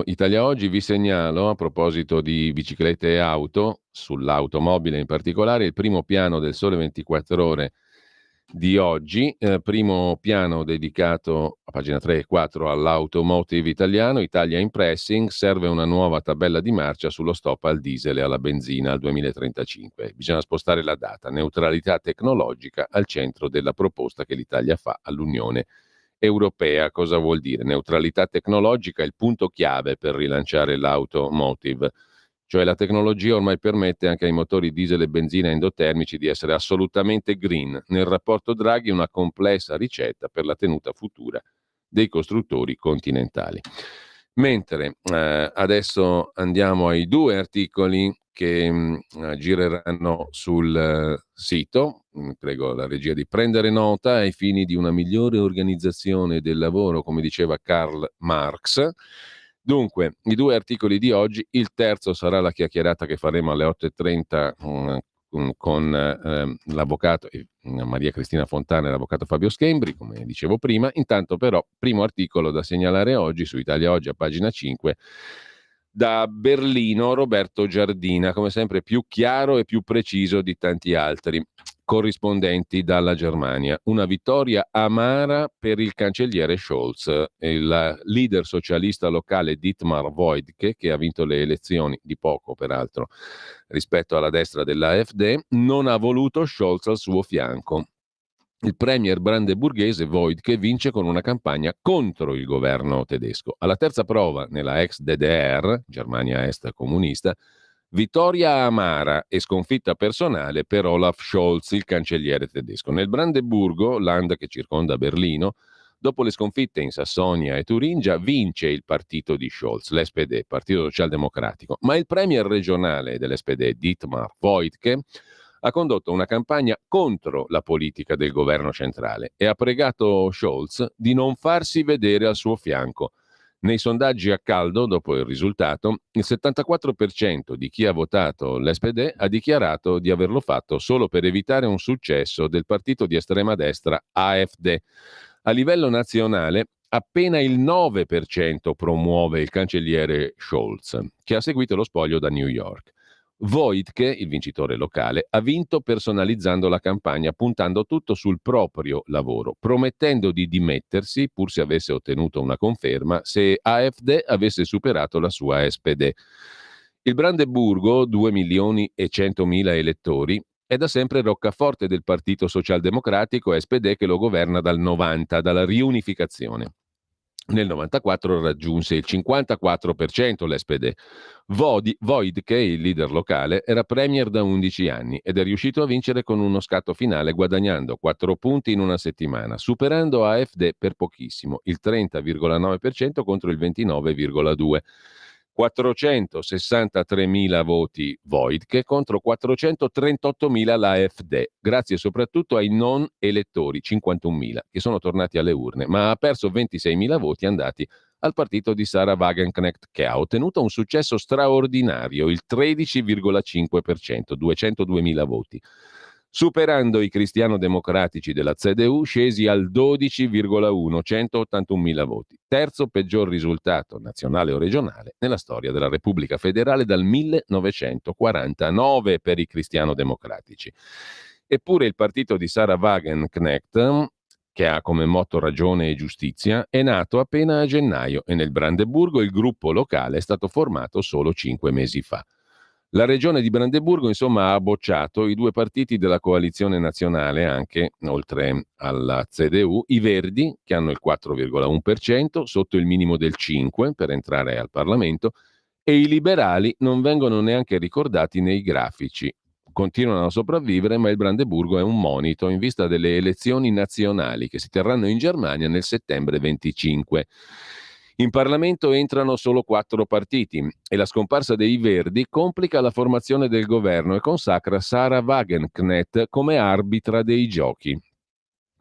Italia Oggi. Vi segnalo, a proposito di biciclette e auto, sull'automobile in particolare, il primo piano del Sole 24 Ore di oggi, primo piano dedicato a pagina 3 e 4 all'automotive italiano. Italia in pressing, serve una nuova tabella di marcia sullo stop al diesel e alla benzina al 2035. Bisogna spostare la data, neutralità tecnologica al centro della proposta che l'Italia fa all'Unione Europea. Cosa vuol dire? Neutralità tecnologica è il punto chiave per rilanciare l'automotive. Cioè la tecnologia ormai permette anche ai motori diesel e benzina endotermici di essere assolutamente green. Nel rapporto Draghi una complessa ricetta per la tenuta futura dei costruttori continentali. Mentre adesso andiamo ai due articoli che gireranno sul sito. Prego la regia di prendere nota ai fini di una migliore organizzazione del lavoro, come diceva Karl Marx. Dunque, i due articoli di oggi, il terzo sarà la chiacchierata che faremo alle 8.30 con l'avvocato Maria Cristina Fontana e l'avvocato Fabio Schembri, come dicevo prima. Intanto però, primo articolo da segnalare oggi su Italia Oggi a pagina 5, da Berlino, Roberto Giardina, come sempre più chiaro e più preciso di tanti altri corrispondenti dalla Germania. Una vittoria amara per il cancelliere Scholz. Il leader socialista locale Dietmar Woidke, che ha vinto le elezioni di poco peraltro rispetto alla destra dell'AfD, non ha voluto Scholz al suo fianco. Il premier brandeburghese Woidke vince con una campagna contro il governo tedesco. Alla terza prova, nella ex DDR, Germania Est comunista, vittoria amara e sconfitta personale per Olaf Scholz, il cancelliere tedesco. Nel Brandeburgo, land che circonda Berlino, dopo le sconfitte in Sassonia e Turingia, vince il partito di Scholz, l'SPD, Partito Socialdemocratico. Ma il premier regionale dell'SPD, Dietmar Woidke, ha condotto una campagna contro la politica del governo centrale e ha pregato Scholz di non farsi vedere al suo fianco. Nei sondaggi a caldo, dopo il risultato, il 74% di chi ha votato l'SPD ha dichiarato di averlo fatto solo per evitare un successo del partito di estrema destra AfD. A livello nazionale, appena il 9% promuove il cancelliere Scholz, che ha seguito lo spoglio da New York. Woidke, il vincitore locale, ha vinto personalizzando la campagna, puntando tutto sul proprio lavoro, promettendo di dimettersi, pur se avesse ottenuto una conferma, se AfD avesse superato la sua SPD. Il Brandeburgo, 2.100.000 elettori, è da sempre roccaforte del Partito Socialdemocratico SPD che lo governa dal 90, dalla riunificazione. Nel 94 raggiunse il 54% l'SPD. Woidke, il leader locale, era premier da 11 anni ed è riuscito a vincere con uno scatto finale guadagnando 4 punti in una settimana, superando AfD per pochissimo, il 30,9% contro il 29,2%. 463.000 voti Woidke contro 438.000 l'AfD, grazie soprattutto ai non elettori, 51.000, che sono tornati alle urne, ma ha perso 26.000 voti andati al partito di Sarah Wagenknecht, che ha ottenuto un successo straordinario, il 13,5%, 202.000 voti, superando i cristiano-democratici della CDU, scesi al 12,1, 181.000 voti. Terzo peggior risultato, nazionale o regionale, nella storia della Repubblica Federale dal 1949 per i cristiano-democratici. Eppure il partito di Sarah Wagenknecht, che ha come motto ragione e giustizia, è nato appena a gennaio e nel Brandeburgo il gruppo locale è stato formato solo 5 mesi fa. La regione di Brandeburgo, insomma, ha bocciato i due partiti della coalizione nazionale, anche oltre alla CDU, i Verdi, che hanno il 4,1%, sotto il minimo del 5% per entrare al Parlamento, e i liberali non vengono neanche ricordati nei grafici. Continuano a sopravvivere, ma il Brandeburgo è un monito in vista delle elezioni nazionali che si terranno in Germania nel settembre 25. In Parlamento entrano solo 4 partiti e la scomparsa dei Verdi complica la formazione del governo e consacra Sarah Wagenknecht come arbitra dei giochi.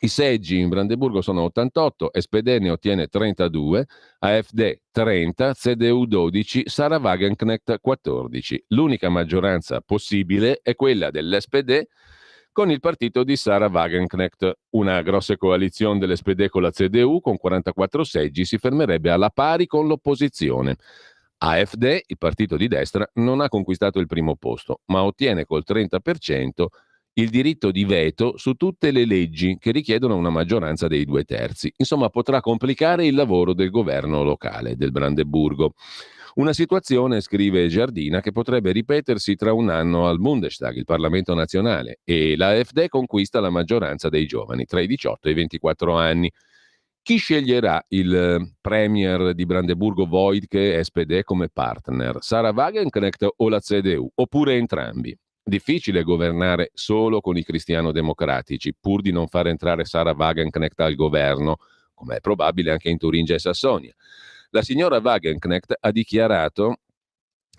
I seggi in Brandeburgo sono 88, SPD ne ottiene 32, AfD 30, CDU 12, Sarah Wagenknecht 14. L'unica maggioranza possibile è quella dell'SPD con il partito di Sarah Wagenknecht. Una grossa coalizione dell'SPD con la CDU con 44 seggi si fermerebbe alla pari con l'opposizione. AfD, il partito di destra, non ha conquistato il primo posto, ma ottiene col 30% il diritto di veto su tutte le leggi che richiedono una maggioranza dei 2/3. Insomma, potrà complicare il lavoro del governo locale del Brandeburgo. Una situazione, scrive Giardina, che potrebbe ripetersi tra un anno al Bundestag, il Parlamento nazionale, e la AfD conquista la maggioranza dei giovani tra i 18 e i 24 anni. Chi sceglierà il premier di Brandeburgo Voigtke SPD come partner? Sarah Wagenknecht o la CDU? Oppure entrambi? Difficile governare solo con i cristiano-democratici, pur di non far entrare Sarah Wagenknecht al governo, come è probabile anche in Turingia e Sassonia. La signora Wagenknecht ha dichiarato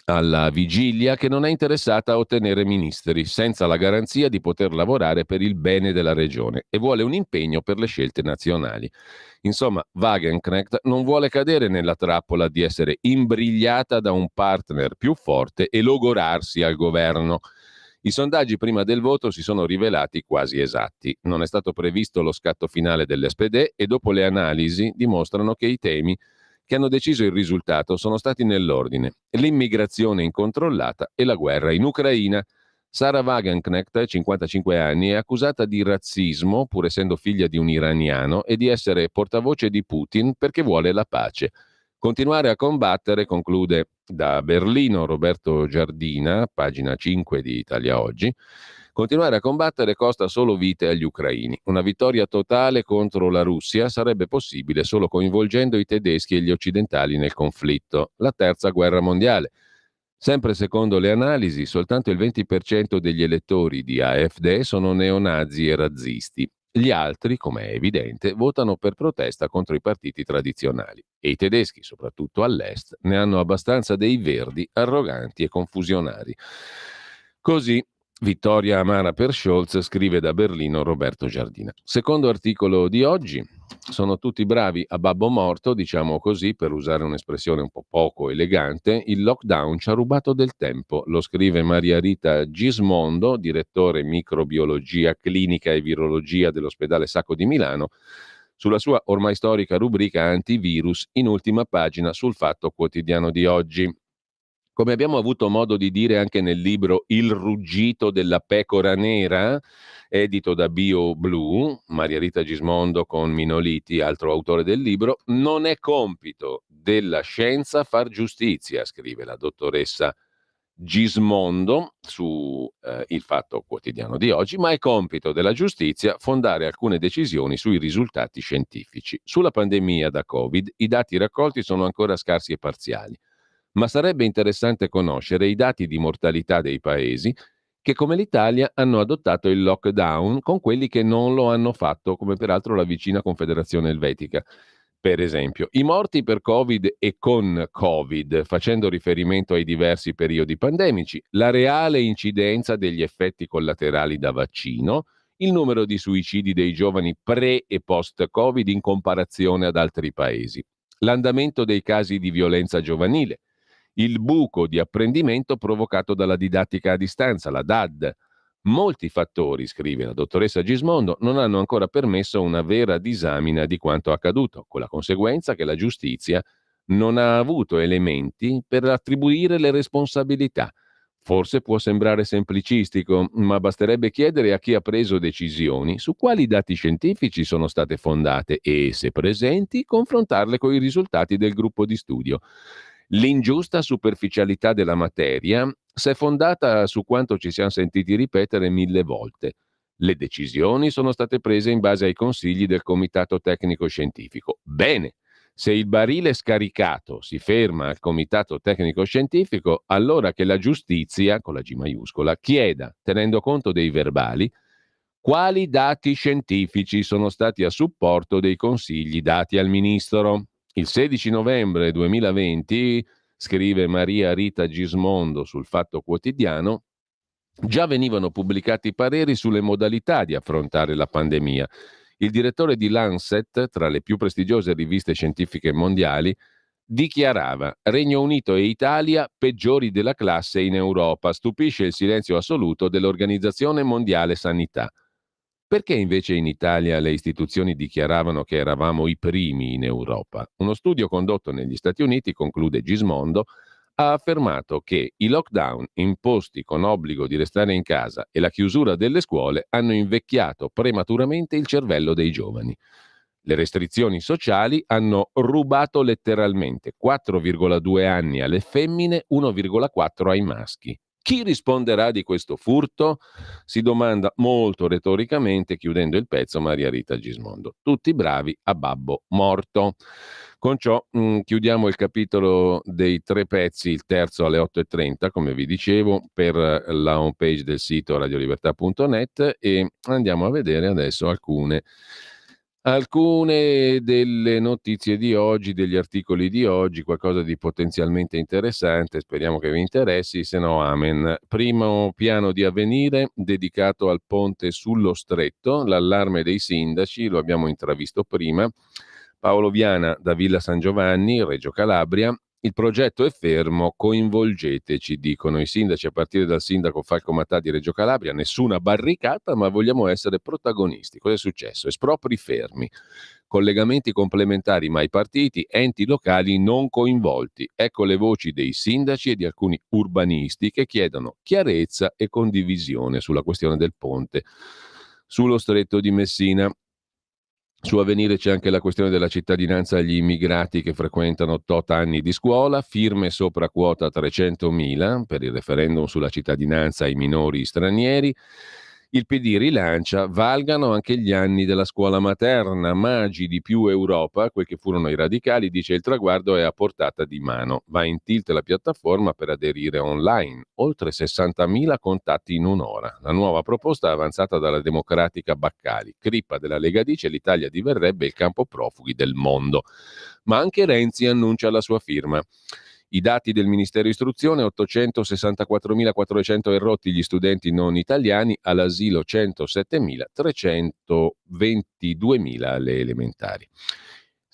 alla vigilia che non è interessata a ottenere ministeri senza la garanzia di poter lavorare per il bene della regione e vuole un impegno per le scelte nazionali. Insomma, Wagenknecht non vuole cadere nella trappola di essere imbrigliata da un partner più forte e logorarsi al governo. I sondaggi prima del voto si sono rivelati quasi esatti. Non è stato previsto lo scatto finale dell'SPD e dopo le analisi dimostrano che i temi che hanno deciso il risultato sono stati nell'ordine: l'immigrazione incontrollata e la guerra in Ucraina. Sarah Wagenknecht, 55 anni, è accusata di razzismo, pur essendo figlia di un iraniano, e di essere portavoce di Putin perché vuole la pace. Continuare a combattere, conclude da Berlino Roberto Giardina, pagina 5 di Italia Oggi, continuare a combattere costa solo vite agli ucraini. Una vittoria totale contro la Russia sarebbe possibile solo coinvolgendo i tedeschi e gli occidentali nel conflitto. La terza guerra mondiale. Sempre secondo le analisi, soltanto il 20% degli elettori di AfD sono neonazi e razzisti. Gli altri, come è evidente, votano per protesta contro i partiti tradizionali. E i tedeschi, soprattutto all'est, ne hanno abbastanza dei verdi arroganti e confusionari. Così, vittoria amara per Scholz, scrive da Berlino Roberto Giardina. Secondo articolo di oggi, sono tutti bravi a babbo morto, diciamo così, per usare un'espressione un po' poco elegante. Il lockdown ci ha rubato del tempo, lo scrive Maria Rita Gismondo, direttore microbiologia clinica e virologia dell'ospedale Sacco di Milano, sulla sua ormai storica rubrica antivirus in ultima pagina sul Fatto Quotidiano di oggi. Come abbiamo avuto modo di dire anche nel libro Il ruggito della pecora nera, edito da BioBlue, Maria Rita Gismondo con Minoliti, altro autore del libro, non è compito della scienza far giustizia, scrive la dottoressa Gismondo su Il Fatto Quotidiano di oggi, ma è compito della giustizia fondare alcune decisioni sui risultati scientifici. Sulla pandemia da Covid i dati raccolti sono ancora scarsi e parziali, ma sarebbe interessante conoscere i dati di mortalità dei paesi che come l'Italia hanno adottato il lockdown con quelli che non lo hanno fatto, come peraltro la vicina Confederazione Elvetica. Per esempio, i morti per Covid e con Covid, facendo riferimento ai diversi periodi pandemici, la reale incidenza degli effetti collaterali da vaccino, il numero di suicidi dei giovani pre e post-Covid in comparazione ad altri paesi, l'andamento dei casi di violenza giovanile, il buco di apprendimento provocato dalla didattica a distanza, la DAD. Molti fattori, scrive la dottoressa Gismondo, non hanno ancora permesso una vera disamina di quanto accaduto, con la conseguenza che la giustizia non ha avuto elementi per attribuire le responsabilità. Forse può sembrare semplicistico, ma basterebbe chiedere a chi ha preso decisioni su quali dati scientifici sono state fondate e, se presenti, confrontarle con i risultati del gruppo di studio. L'ingiusta superficialità della materia si è fondata su quanto ci siamo sentiti ripetere 1000 volte. Le decisioni sono state prese in base ai consigli del Comitato Tecnico Scientifico. Bene, se il barile scaricato si ferma al Comitato Tecnico Scientifico, allora che la giustizia, con la G maiuscola, chieda, tenendo conto dei verbali, quali dati scientifici sono stati a supporto dei consigli dati al ministro. Il 16 novembre 2020, scrive Maria Rita Gismondo sul Fatto Quotidiano, già venivano pubblicati pareri sulle modalità di affrontare la pandemia. Il direttore di Lancet, tra le più prestigiose riviste scientifiche mondiali, dichiarava: Regno Unito e Italia peggiori della classe in Europa. Stupisce il silenzio assoluto dell'Organizzazione Mondiale Sanità. Perché invece in Italia le istituzioni dichiaravano che eravamo i primi in Europa? Uno studio condotto negli Stati Uniti, conclude Gismondo, ha affermato che i lockdown imposti con obbligo di restare in casa e la chiusura delle scuole hanno invecchiato prematuramente il cervello dei giovani. Le restrizioni sociali hanno rubato letteralmente 4,2 anni alle femmine, 1,4 ai maschi. Chi risponderà di questo furto? Si domanda molto retoricamente, chiudendo il pezzo, Maria Rita Gismondo. Tutti bravi a babbo morto. Con ciò chiudiamo il capitolo dei 3 pezzi, il terzo alle 8:30, come vi dicevo, per la homepage del sito radiolibertà.net, e andiamo a vedere adesso alcune delle notizie di oggi, degli articoli di oggi, qualcosa di potenzialmente interessante, speriamo che vi interessi, se no amen. Primo piano di Avvenire dedicato al ponte sullo Stretto, l'allarme dei sindaci, lo abbiamo intravisto prima. Paolo Viana da Villa San Giovanni, Reggio Calabria. Il progetto è fermo, coinvolgeteci, dicono i sindaci, a partire dal sindaco Falco Matà di Reggio Calabria. Nessuna barricata, ma vogliamo essere protagonisti. Cosa è successo? Espropri fermi, collegamenti complementari mai partiti, enti locali non coinvolti. Ecco le voci dei sindaci e di alcuni urbanisti che chiedono chiarezza e condivisione sulla questione del ponte sullo Stretto di Messina. Su Avvenire c'è anche la questione della cittadinanza agli immigrati che frequentano tot anni di scuola, firme sopra quota 300.000 per il referendum sulla cittadinanza ai minori stranieri. Il PD rilancia, valgano anche gli anni della scuola materna, magi di più Europa, quel che furono i radicali, dice il traguardo è a portata di mano. Va in tilt la piattaforma per aderire online, oltre 60.000 contatti in un'ora. La nuova proposta avanzata dalla democratica Baccali. Crippa della Lega dice l'Italia diverrebbe il campo profughi del mondo. Ma anche Renzi annuncia la sua firma. I dati del Ministero Istruzione: 864.400 errotti gli studenti non italiani, all'asilo 107.000, 322.000 alle elementari.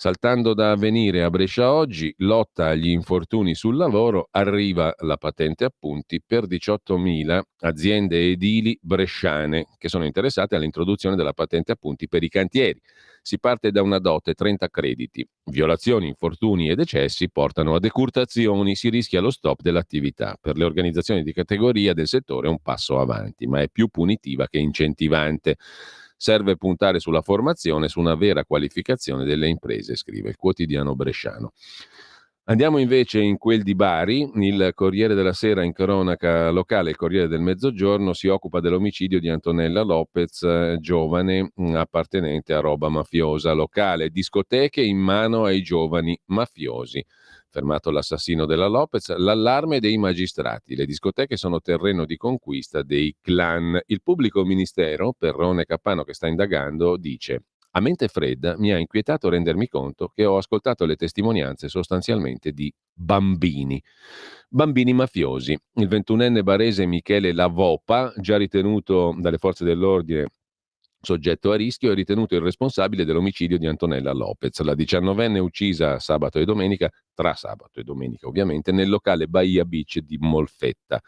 Saltando da Avvenire a Brescia Oggi, lotta agli infortuni sul lavoro, arriva la patente appunti per 18.000 aziende edili bresciane che sono interessate all'introduzione della patente appunti per i cantieri. Si parte da una dote, 30 crediti. Violazioni, infortuni e decessi portano a decurtazioni, si rischia lo stop dell'attività. Per le organizzazioni di categoria del settore è un passo avanti, ma è più punitiva che incentivante. Serve puntare sulla formazione, su una vera qualificazione delle imprese, scrive il quotidiano bresciano. Andiamo invece in quel di Bari. Il Corriere della Sera, in cronaca locale, il Corriere del Mezzogiorno, si occupa dell'omicidio di Antonella Lopez, giovane appartenente a roba mafiosa locale. Discoteche in mano ai giovani mafiosi. Fermato l'assassino della Lopez, l'allarme dei magistrati. Le discoteche sono terreno di conquista dei clan. Il pubblico ministero, Perrone Cappano, che sta indagando, dice: a mente fredda mi ha inquietato rendermi conto che ho ascoltato le testimonianze sostanzialmente di bambini mafiosi. Il 21enne barese Michele Lavopa, già ritenuto dalle forze dell'ordine soggetto a rischio, è ritenuto il responsabile dell'omicidio di Antonella Lopez, la 19enne uccisa sabato e domenica, tra sabato e domenica ovviamente, nel locale Bahia Beach di Molfetta.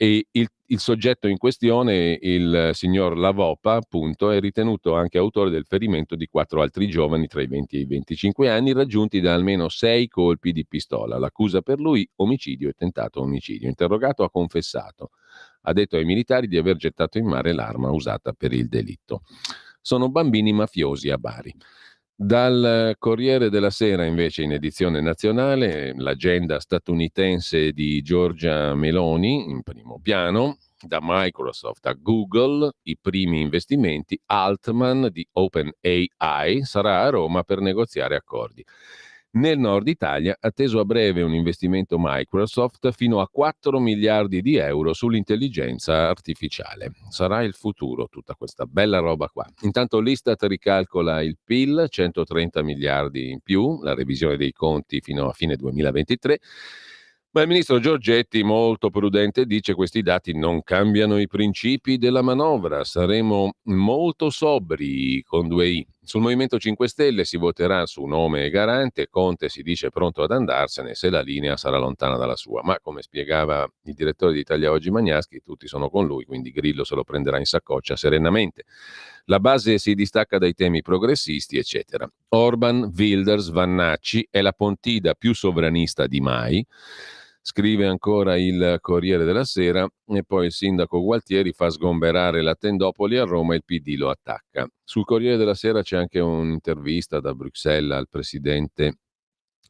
E il soggetto in questione, il signor Lavopa, appunto, è ritenuto anche autore del ferimento di 4 altri giovani tra i 20 e i 25 anni, raggiunti da almeno 6 colpi di pistola. L'accusa per lui: omicidio e tentato omicidio. Interrogato, ha confessato. Ha detto ai militari di aver gettato in mare l'arma usata per il delitto. Sono bambini mafiosi a Bari. Dal Corriere della Sera, invece, in edizione nazionale, l'agenda statunitense di Giorgia Meloni in primo piano. Da Microsoft a Google, i primi investimenti. Altman di OpenAI sarà a Roma per negoziare accordi. Nel nord Italia, atteso a breve un investimento Microsoft fino a 4 miliardi di euro sull'intelligenza artificiale. Sarà il futuro, tutta questa bella roba qua. Intanto l'Istat ricalcola il PIL, 130 miliardi in più, la revisione dei conti fino a fine 2023. Ma il ministro Giorgetti, molto prudente, dice: questi dati non cambiano i principi della manovra, saremo molto sobri, con 2 i. Sul Movimento 5 Stelle si voterà su nome e garante, Conte si dice pronto ad andarsene se la linea sarà lontana dalla sua, ma come spiegava il direttore di Italia Oggi Magnaschi, tutti sono con lui, quindi Grillo se lo prenderà in saccoccia serenamente. La base si distacca dai temi progressisti, eccetera. Orban, Wilders, Vannacci è la Pontida più sovranista di mai. Scrive ancora il Corriere della Sera, e poi il sindaco Gualtieri fa sgomberare la tendopoli a Roma e il PD lo attacca. Sul Corriere della Sera c'è anche un'intervista da Bruxelles al presidente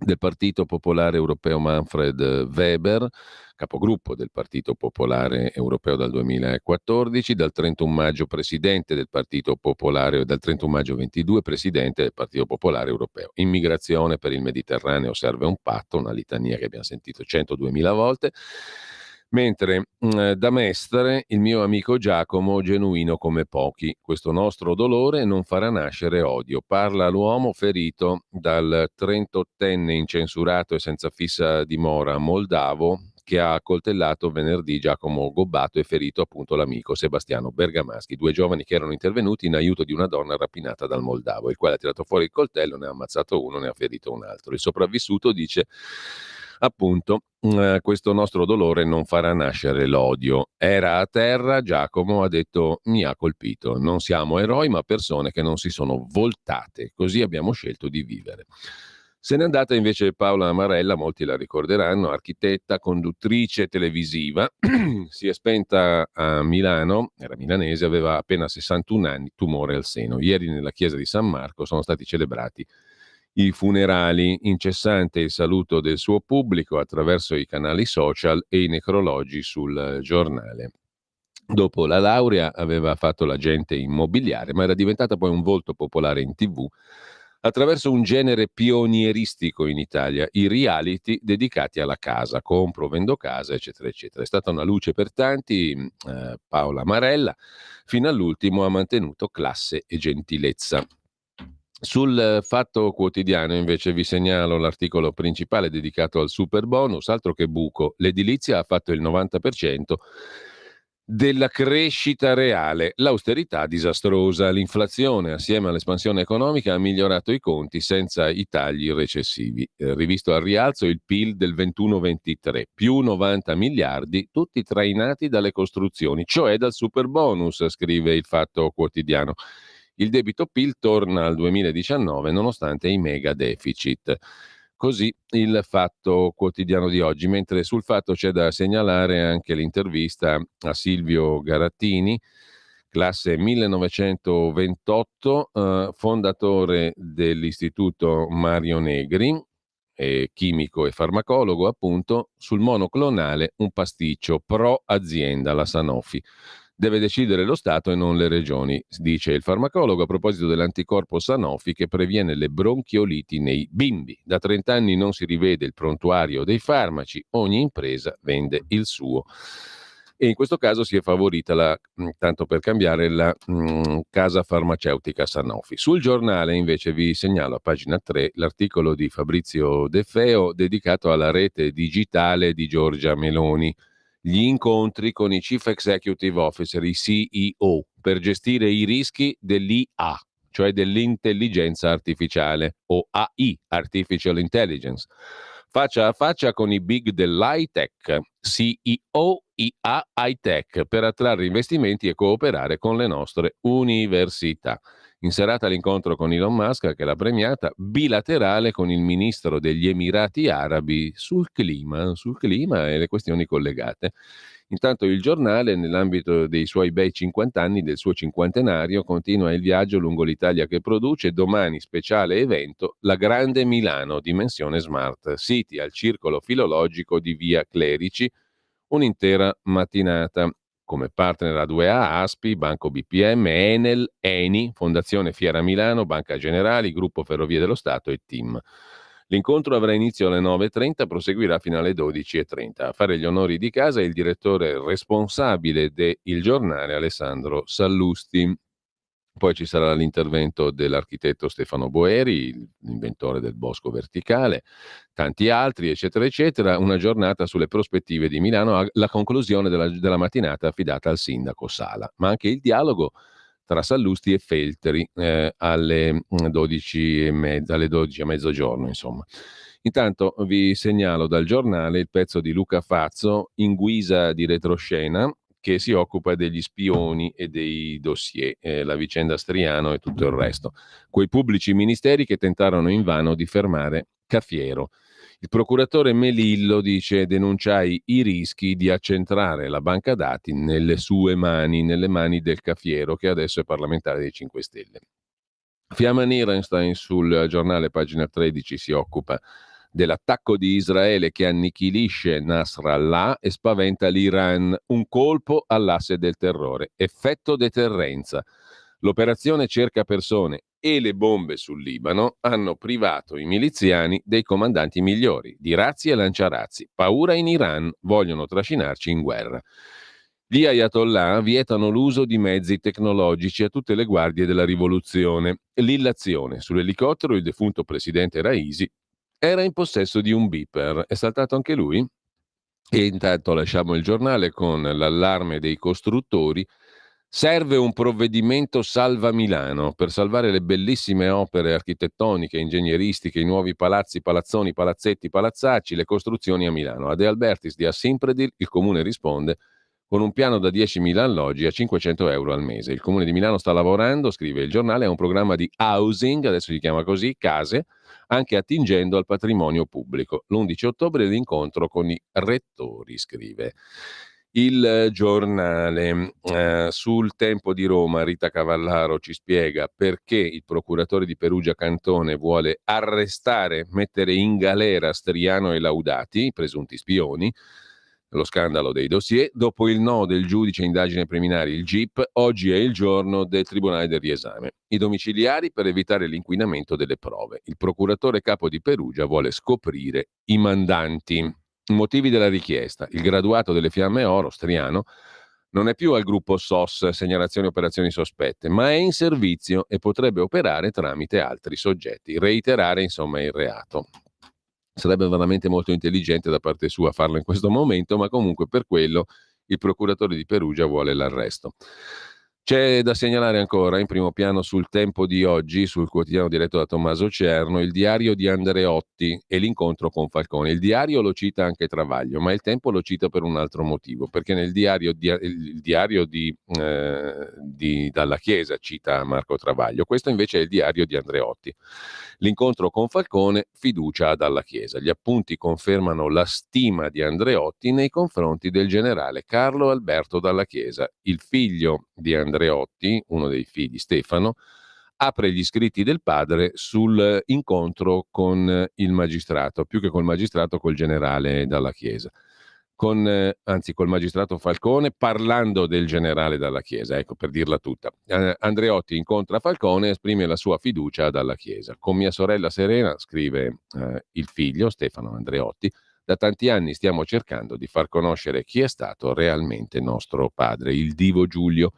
del Partito Popolare Europeo Manfred Weber, capogruppo del Partito Popolare Europeo dal 2014, dal 31 maggio presidente del Partito Popolare, dal 31 maggio 22 presidente del Partito Popolare Europeo. Immigrazione per il Mediterraneo serve un patto, una litania che abbiamo sentito 102.000 volte. Mentre da Mestre, il mio amico Giacomo, genuino come pochi. Questo nostro dolore non farà nascere odio. Parla l'uomo ferito dal 38enne incensurato e senza fissa dimora moldavo che ha accoltellato venerdì Giacomo Gobbato e ferito appunto l'amico Sebastiano Bergamaschi, 2 giovani che erano intervenuti in aiuto di una donna rapinata dal moldavo, il quale ha tirato fuori il coltello, ne ha ammazzato uno, ne ha ferito un altro. Il sopravvissuto dice appunto: questo nostro dolore non farà nascere l'odio. Era a terra, Giacomo ha detto: mi ha colpito. Non siamo eroi, ma persone che non si sono voltate. Così abbiamo scelto di vivere. Se n'è andata invece Paola Amarella, molti la ricorderanno, architetta, conduttrice televisiva. Si è spenta a Milano, era milanese, aveva appena 61 anni, tumore al seno. Ieri nella chiesa di San Marco sono stati celebrati i funerali, incessante il saluto del suo pubblico attraverso i canali social e i necrologi sul giornale. Dopo la laurea aveva fatto l'agente immobiliare, ma era diventata poi un volto popolare in TV attraverso un genere pionieristico in Italia, i reality dedicati alla casa, compro, vendo casa, eccetera, eccetera. È stata una luce per tanti, Paola Marella, fino all'ultimo ha mantenuto classe e gentilezza. Sul Fatto Quotidiano invece vi segnalo l'articolo principale dedicato al super bonus, altro che buco, l'edilizia ha fatto il 90% della crescita reale, l'austerità disastrosa, l'inflazione assieme all'espansione economica ha migliorato i conti senza i tagli recessivi. Rivisto al rialzo il PIL del 21-23, più 90 miliardi, tutti trainati dalle costruzioni, cioè dal super bonus, scrive il Fatto Quotidiano. Il debito PIL torna al 2019 nonostante i mega deficit. Così il Fatto Quotidiano di oggi, mentre sul Fatto c'è da segnalare anche l'intervista a Silvio Garattini, classe 1928, fondatore dell'Istituto Mario Negri, chimico e farmacologo appunto, sul monoclonale un pasticcio pro azienda, la Sanofi. Deve decidere lo Stato e non le regioni, dice il farmacologo a proposito dell'anticorpo Sanofi che previene le bronchioliti nei bimbi. Da 30 anni non si rivede il prontuario dei farmaci, ogni impresa vende il suo. E in questo caso si è favorita, tanto per cambiare, la casa farmaceutica Sanofi. Sul giornale invece vi segnalo a pagina 3 l'articolo di Fabrizio De Feo dedicato alla rete digitale di Giorgia Meloni. Gli incontri con i Chief Executive Officer, i CEO, per gestire i rischi dell'IA, cioè dell'intelligenza artificiale, o AI, Artificial Intelligence. faccia a faccia con i big dell'high-tech, CEO IA High-Tech, per attrarre investimenti e cooperare con le nostre università. In serata l'incontro con Elon Musk, che l'ha premiata, bilaterale con il ministro degli Emirati Arabi sul clima e le questioni collegate. Intanto il giornale, nell'ambito dei suoi bei 50 anni, del suo cinquantenario, continua il viaggio lungo l'Italia che produce. Domani speciale evento, la Grande Milano, dimensione Smart City, al Circolo Filologico di Via Clerici, un'intera mattinata. Come partner A2A, ASPI, Banco BPM, Enel, Eni, Fondazione Fiera Milano, Banca Generali, Gruppo Ferrovie dello Stato e TIM. L'incontro avrà inizio alle 9.30, proseguirà fino alle 12.30. A fare gli onori di casa è il direttore responsabile del giornale, Alessandro Sallusti. Poi ci sarà l'intervento dell'architetto Stefano Boeri, l'inventore del bosco verticale, tanti altri, eccetera, eccetera. Una giornata sulle prospettive di Milano, la conclusione della mattinata affidata al sindaco Sala, ma anche il dialogo tra Sallusti e Feltri alle 12:30, alle 12 a mezzogiorno, insomma. Intanto vi segnalo dal giornale il pezzo di Luca Fazzo in guisa di retroscena, che si occupa degli spioni e dei dossier, la vicenda Striano e tutto il resto. Quei pubblici ministeri che tentarono invano di fermare Cafiero. Il procuratore Melillo dice: denunciai i rischi di accentrare la banca dati nelle sue mani, nelle mani del Cafiero, che adesso è parlamentare dei 5 Stelle. Fiamma Nierenstein sul giornale, pagina 13, si occupa dell'attacco di Israele che annichilisce Nasrallah e spaventa l'Iran. Un colpo all'asse del terrore. Effetto deterrenza. L'operazione cerca persone e le bombe sul Libano hanno privato i miliziani dei comandanti migliori, di razzi e lanciarazzi. Paura in Iran, vogliono trascinarci in guerra. Gli ayatollah vietano l'uso di mezzi tecnologici a tutte le guardie della rivoluzione. L'illazione sull'elicottero, il defunto presidente Raisi era in possesso di un beeper. È saltato anche lui? E intanto lasciamo il giornale con l'allarme dei costruttori. Serve un provvedimento salva Milano per salvare le bellissime opere architettoniche, ingegneristiche, i nuovi palazzi, palazzoni, palazzetti, palazzacci, le costruzioni a Milano. A De Albertis di Assimpredil il comune risponde con un piano da 10.000 alloggi a 500 euro al mese. Il comune di Milano sta lavorando, scrive il giornale, a un programma di housing, adesso si chiama così, case, anche attingendo al patrimonio pubblico. L'11 ottobre l'incontro con i rettori, scrive il giornale. Sul Tempo di Roma, Rita Cavallaro ci spiega perché il procuratore di Perugia Cantone vuole arrestare, mettere in galera Striano e Laudati, i presunti spioni, lo scandalo dei dossier. Dopo il no del giudice indagine preliminari, il GIP, oggi è il giorno del Tribunale del riesame. I domiciliari per evitare l'inquinamento delle prove. Il procuratore capo di Perugia vuole scoprire i mandanti. I motivi della richiesta. Il graduato delle Fiamme Oro, Striano, non è più al gruppo SOS, segnalazioni operazioni sospette, ma è in servizio e potrebbe operare tramite altri soggetti. Reiterare, insomma, il reato. Sarebbe veramente molto intelligente da parte sua farlo in questo momento, ma comunque per quello il procuratore di Perugia vuole l'arresto. C'è da segnalare ancora in primo piano sul Tempo di oggi, sul quotidiano diretto da Tommaso Cerno, il diario di Andreotti e l'incontro con Falcone. Il diario lo cita anche Travaglio, ma il Tempo lo cita per un altro motivo, perché nel diario di Dalla Chiesa cita Marco Travaglio, questo invece è il diario di Andreotti. L'incontro con Falcone, fiducia Dalla Chiesa. Gli appunti confermano la stima di Andreotti nei confronti del generale Carlo Alberto Dalla Chiesa. Il figlio di Andreotti, uno dei figli, Stefano, apre gli scritti del padre sul incontro con il magistrato, più che col magistrato, col generale Dalla Chiesa. Col magistrato Falcone, parlando del generale Dalla Chiesa, ecco, per dirla tutta. Andreotti incontra Falcone e esprime la sua fiducia Dalla Chiesa. Con mia sorella Serena, scrive il figlio Stefano Andreotti, da tanti anni stiamo cercando di far conoscere chi è stato realmente nostro padre, il divo Giulio.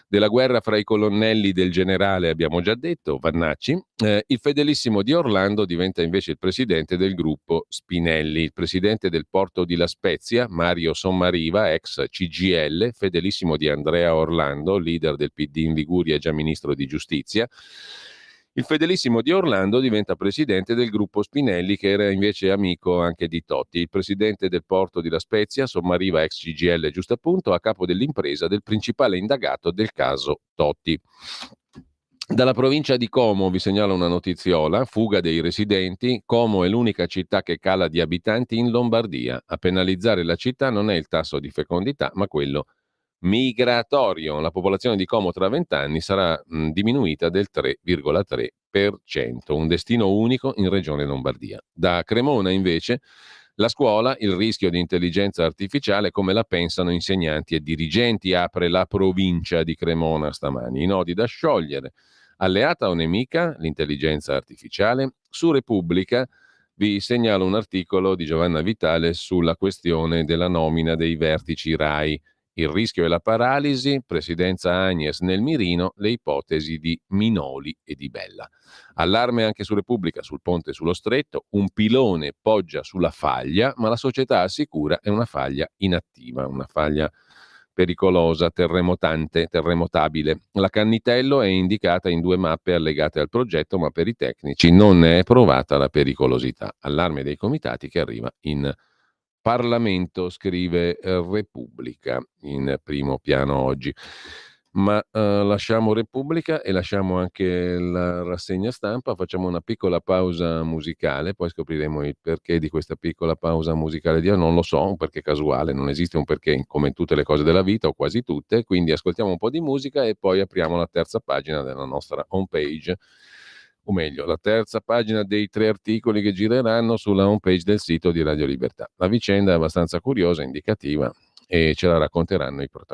Della guerra fra i colonnelli del generale abbiamo già detto, Vannacci. Il fedelissimo di Orlando diventa invece il presidente del gruppo Spinelli. Il presidente del porto di La Spezia, Mario Sommariva, ex CGIL, fedelissimo di Andrea Orlando, leader del PD in Liguria e già ministro di giustizia. Il fedelissimo di Orlando diventa presidente del gruppo Spinelli, che era invece amico anche di Totti. Il presidente del porto di La Spezia, Sommariva ex CGIL giusto appunto, a capo dell'impresa del principale indagato del caso Totti. Dalla provincia di Como vi segnalo una notiziola: fuga dei residenti. Como è l'unica città che cala di abitanti in Lombardia. A penalizzare la città non è il tasso di fecondità, ma quello migratorio. La popolazione di Como tra 20 anni sarà diminuita del 3,3%, un destino unico in regione Lombardia. Da Cremona invece la scuola, il rischio di intelligenza artificiale, come la pensano insegnanti e dirigenti, apre la provincia di Cremona stamani. I nodi da sciogliere. Alleata o nemica l'intelligenza artificiale? Su Repubblica vi segnalo un articolo di Giovanna Vitale sulla questione della nomina dei vertici RAI. Il rischio e la paralisi, presidenza Agnes nel mirino, le ipotesi di Minoli e di Bella. Allarme anche su Repubblica sul ponte sullo stretto, un pilone poggia sulla faglia, ma la società assicura è una faglia inattiva, una faglia pericolosa, terremotabile. La Cannitello è indicata in 2 mappe allegate al progetto, ma per i tecnici non ne è provata la pericolosità. Allarme dei comitati che arriva in Parlamento, scrive Repubblica in primo piano oggi. Ma lasciamo Repubblica e lasciamo anche la rassegna stampa, facciamo una piccola pausa musicale, poi scopriremo il perché di questa piccola pausa musicale. Io non lo so, un perché casuale, non esiste un perché come in tutte le cose della vita o quasi tutte, quindi ascoltiamo un po' di musica e poi apriamo la terza pagina della nostra homepage, o meglio, la terza pagina dei 3 articoli che gireranno sulla homepage del sito di Radio Libertà. La vicenda è abbastanza curiosa, indicativa, e ce la racconteranno i protagonisti.